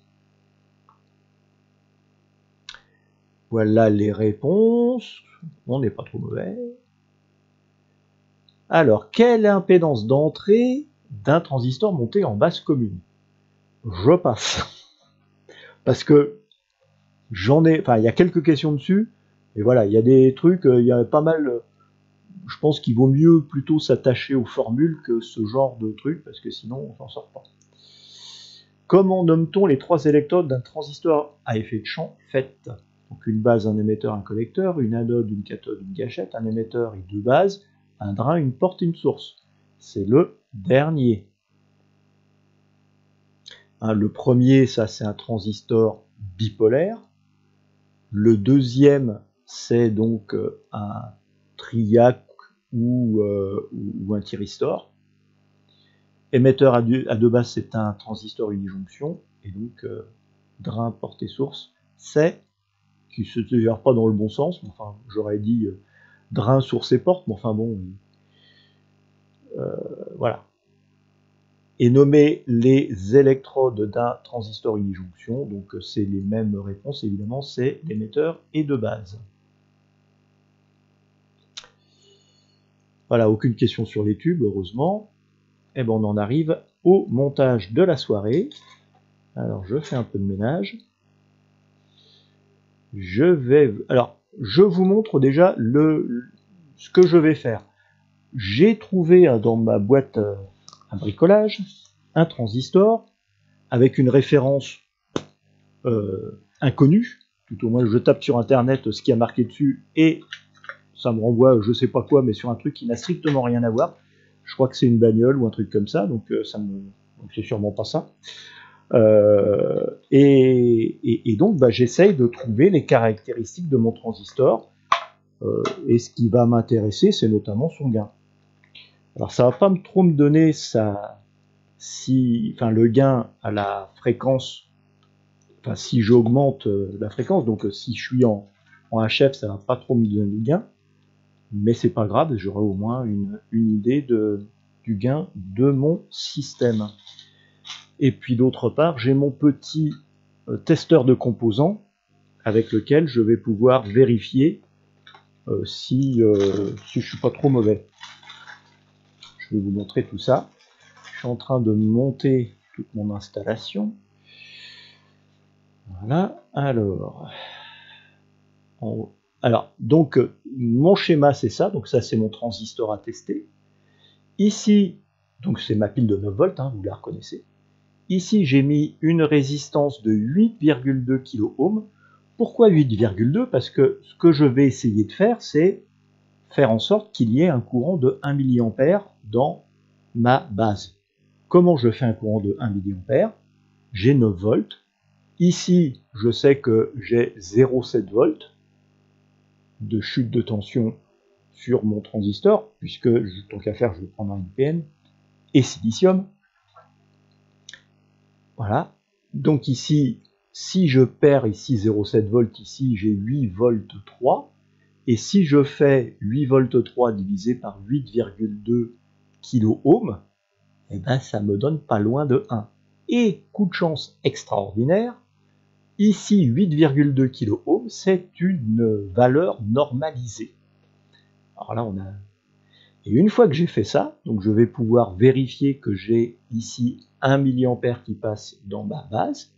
Voilà les réponses. On n'est pas trop mauvais. Alors, quelle impédance d'entrée d'un transistor monté en basse commune? Je passe. Parce que il y a quelques questions dessus, Et voilà, il y a des trucs, il y a pas mal. Je pense qu'il vaut mieux plutôt s'attacher aux formules que ce genre de trucs, parce que sinon on s'en sort pas. Comment nomme-t-on les 3 électrodes d'un transistor à effet de champ FET? Donc une base, un émetteur, un collecteur, une anode, une cathode, une gâchette, un émetteur et 2 bases, un drain, une porte et une source. C'est le dernier. Le premier, ça c'est un transistor bipolaire. Le deuxième, c'est donc un triac ou un thyristor. Émetteur à deux bases, c'est un transistor unijonction. Et donc, drain, porte et source, c'est, qui ne se gère pas dans le bon sens, mais enfin, j'aurais dit drain, source et porte, mais enfin bon, voilà. Et nommer les électrodes d'un transistor unijonction, donc c'est les mêmes réponses, évidemment, c'est l'émetteur et deux bases. Voilà, aucune question sur les tubes, heureusement. Et ben on en arrive au montage de la soirée. Alors je fais un peu de ménage. Alors je vous montre déjà ce que je vais faire. J'ai trouvé dans ma boîte à bricolage un transistor avec une référence inconnue. Tout au moins je tape sur internet ce qui a marqué dessus et ça me renvoie je sais pas quoi, mais sur un truc qui n'a strictement rien à voir. Je crois que c'est une bagnole ou un truc comme ça, donc donc c'est sûrement pas ça. Et donc bah, j'essaye de trouver les caractéristiques de mon transistor. Et ce qui va m'intéresser, c'est notamment son gain. Alors ça va pas trop me donner le gain à la fréquence. Enfin, si j'augmente la fréquence, donc si je suis en HF, ça va pas trop me donner le gain. Mais c'est pas grave, j'aurai au moins une idée du gain de mon système. Et puis d'autre part, j'ai mon petit testeur de composants avec lequel je vais pouvoir vérifier si je suis pas trop mauvais. Je vais vous montrer tout ça. Je suis en train de monter toute mon installation. Voilà, alors donc mon schéma c'est ça, donc ça c'est mon transistor à tester. Ici, donc c'est ma pile de 9 volts, vous la reconnaissez. Ici j'ai mis une résistance de 8,2 kΩ. Pourquoi 8,2? Parce que ce que je vais essayer de faire, c'est faire en sorte qu'il y ait un courant de 1 mA dans ma base. Comment je fais un courant de 1 mA? J'ai 9 volts. Ici, je sais que j'ai 0,7 volts de chute de tension sur mon transistor, puisque, tant qu'à faire, je vais prendre un NPN et silicium. Voilà. Donc ici, si je perds ici 0,7 volts, ici j'ai 8 volts 3. Et si je fais 8 volts 3 divisé par 8,2 kΩ, eh ben, ça me donne pas loin de 1. Et coup de chance extraordinaire, ici 8,2 kΩ, c'est une valeur normalisée. Alors là, Et une fois que j'ai fait ça, donc je vais pouvoir vérifier que j'ai ici 1 mA qui passe dans ma base,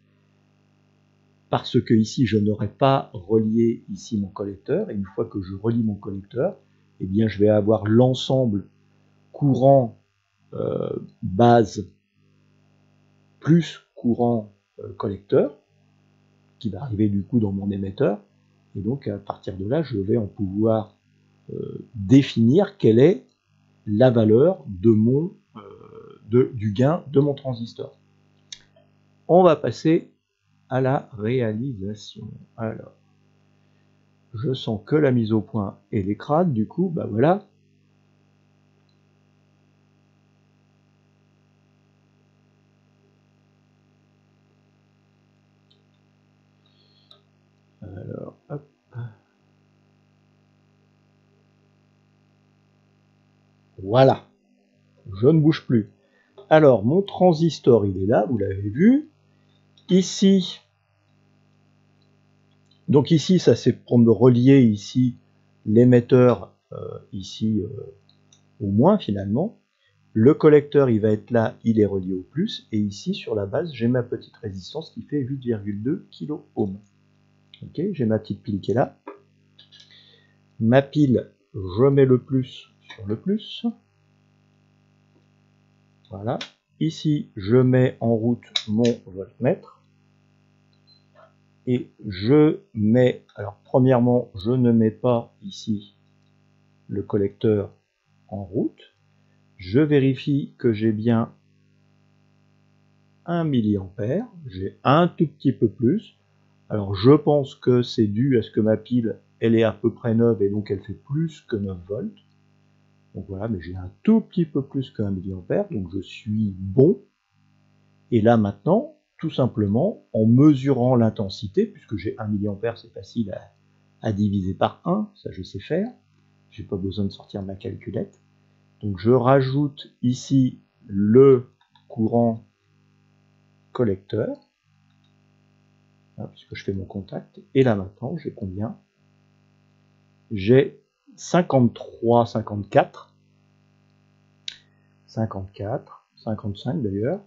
parce que ici je n'aurai pas relié ici mon collecteur, et une fois que je relie mon collecteur, eh bien je vais avoir l'ensemble courant base plus courant collecteur, qui va arriver du coup dans mon émetteur, et donc à partir de là je vais en pouvoir définir quelle est la valeur de du gain de mon transistor. On va passer à la réalisation. Alors, je sens que la mise au point est l'écrase, du coup, bah voilà. Alors, hop. Voilà. Je ne bouge plus. Alors, mon transistor, il est là, vous l'avez vu. Ici, donc ici, ça c'est pour me relier ici l'émetteur, ici au moins finalement. Le collecteur, il va être là, il est relié au plus. Et ici, sur la base, j'ai ma petite résistance qui fait 8,2 kΩ. Ok, j'ai ma petite pile qui est là. Ma pile, je mets le plus sur le plus. Voilà. Ici, je mets en route mon voltmètre. Et je mets, alors premièrement, je ne mets pas ici le collecteur en route. Je vérifie que j'ai bien 1 mA, j'ai un tout petit peu plus. Alors je pense que c'est dû à ce que ma pile, elle est à peu près neuve et donc elle fait plus que 9 volts. Donc voilà, mais j'ai un tout petit peu plus que 1 mA, donc je suis bon. Et là maintenant, tout simplement, en mesurant l'intensité, puisque j'ai 1 mA, c'est facile à diviser par 1, ça je sais faire, j'ai pas besoin de sortir ma calculette. Donc je rajoute ici le courant collecteur, puisque je fais mon contact, et là maintenant j'ai combien? J'ai 53, 54, 54, 55 d'ailleurs,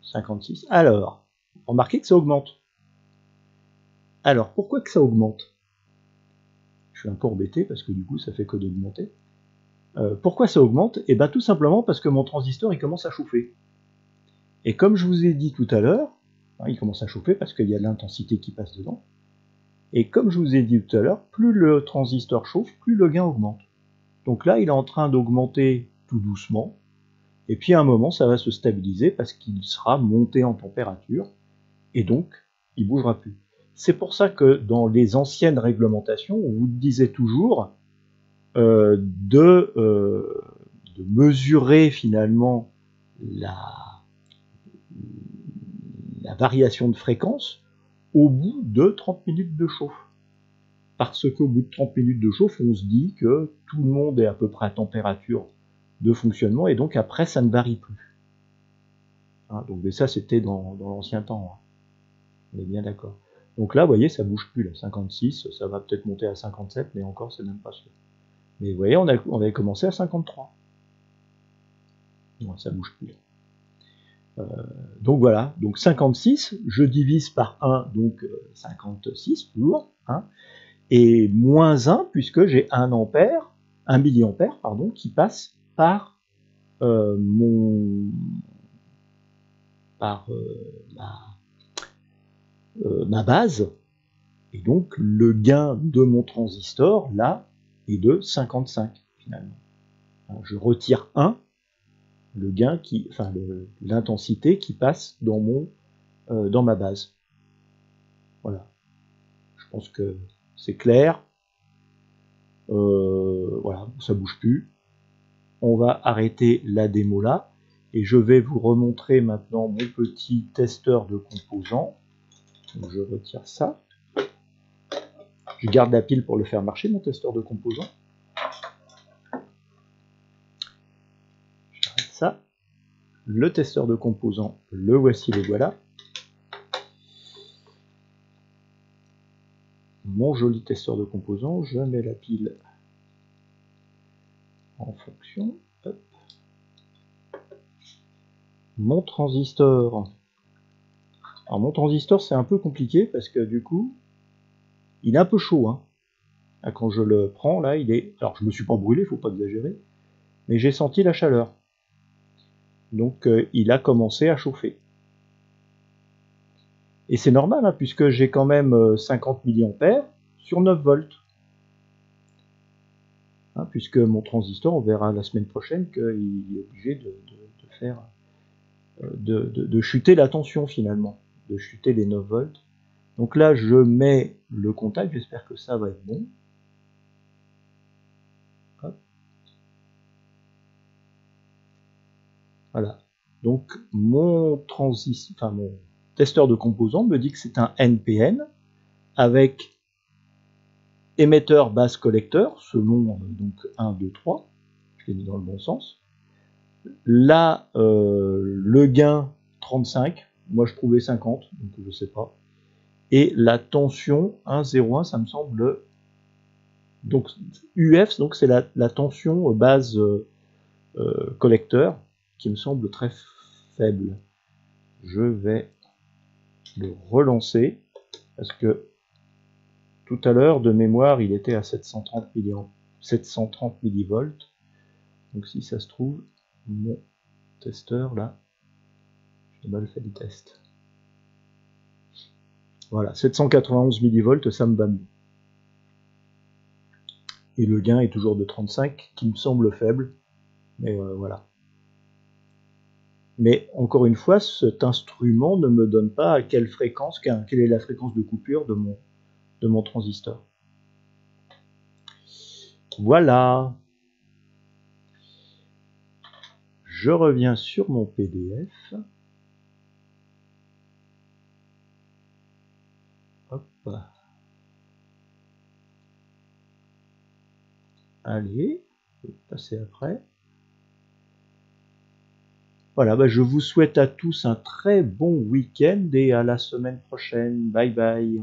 56. Alors, remarquez que ça augmente. Alors, pourquoi que ça augmente? Je suis un peu embêté parce que du coup ça fait que d'augmenter. Pourquoi ça augmente? Et bien tout simplement parce que mon transistor il commence à chauffer. Et comme je vous ai dit tout à l'heure, il commence à chauffer parce qu'il y a de l'intensité qui passe dedans. Et comme je vous ai dit tout à l'heure, plus le transistor chauffe, plus le gain augmente. Donc là, il est en train d'augmenter tout doucement. Et puis à un moment, ça va se stabiliser parce qu'il sera monté en température. Et donc, il ne bougera plus. C'est pour ça que dans les anciennes réglementations, on vous disait toujours de mesurer finalement la variation de fréquence au bout de 30 minutes de chauffe. Parce qu'au bout de 30 minutes de chauffe, on se dit que tout le monde est à peu près à température de fonctionnement, et donc après, ça ne varie plus. Hein, donc, mais ça, c'était dans l'ancien temps. Hein. On est bien d'accord. Donc là, vous voyez, ça bouge plus. Là. 56, ça va peut-être monter à 57, mais encore, c'est même pas sûr. Mais vous voyez, on avait commencé à 53. Non, ça bouge plus. Donc voilà, donc 56, je divise par 1, donc 56 toujours, hein, et moins 1, puisque j'ai 1 milliampère, pardon, qui passe par ma base, et donc le gain de mon transistor, là, est de 55, finalement. Je retire 1, le gain l'intensité qui passe dans ma base. Voilà. Je pense que c'est clair. Voilà, ça bouge plus. On va arrêter la démo là. Et je vais vous remontrer maintenant mon petit testeur de composants. Donc je retire ça. Je garde la pile pour le faire marcher, mon testeur de composants. J'arrête ça. Le testeur de composants, le voici, le voilà. Mon joli testeur de composants, je mets la pile en fonction. Hop. Mon transistor. Alors mon transistor, c'est un peu compliqué parce que du coup, il est un peu chaud. Hein. Là, quand je le prends, là, il est... Alors je me suis pas brûlé, faut pas exagérer, mais j'ai senti la chaleur. Donc il a commencé à chauffer. Et c'est normal, hein, puisque j'ai quand même 50 mA sur 9 volts. Hein, puisque mon transistor, on verra la semaine prochaine qu'il est obligé de chuter la tension finalement, de chuter les 9 volts. Donc là, je mets le contact, j'espère que ça va être bon. Hop. Voilà. Donc mon testeur de composants me dit que c'est un NPN avec émetteur base collecteur selon donc 1, 2, 3. Je l'ai mis dans le bon sens. Là, le gain 35, moi je trouvais 50, donc je sais pas. Et la tension 1,01, ça me semble. Donc UF, donc c'est la tension base collecteur qui me semble très faible. Je vais le relancer parce que Tout à l'heure, de mémoire, il était à 730 millivolts. Donc si ça se trouve, mon testeur là, j'ai mal fait le test. Voilà, 791 millivolts, ça me va mieux. Et le gain est toujours de 35, qui me semble faible, mais voilà. Mais encore une fois, cet instrument ne me donne pas à quelle fréquence, quelle est la fréquence de coupure de mon transistor. Voilà. Je reviens sur mon PDF. Hop. Allez, je vais passer après. Voilà, bah je vous souhaite à tous un très bon week-end et à la semaine prochaine. Bye bye.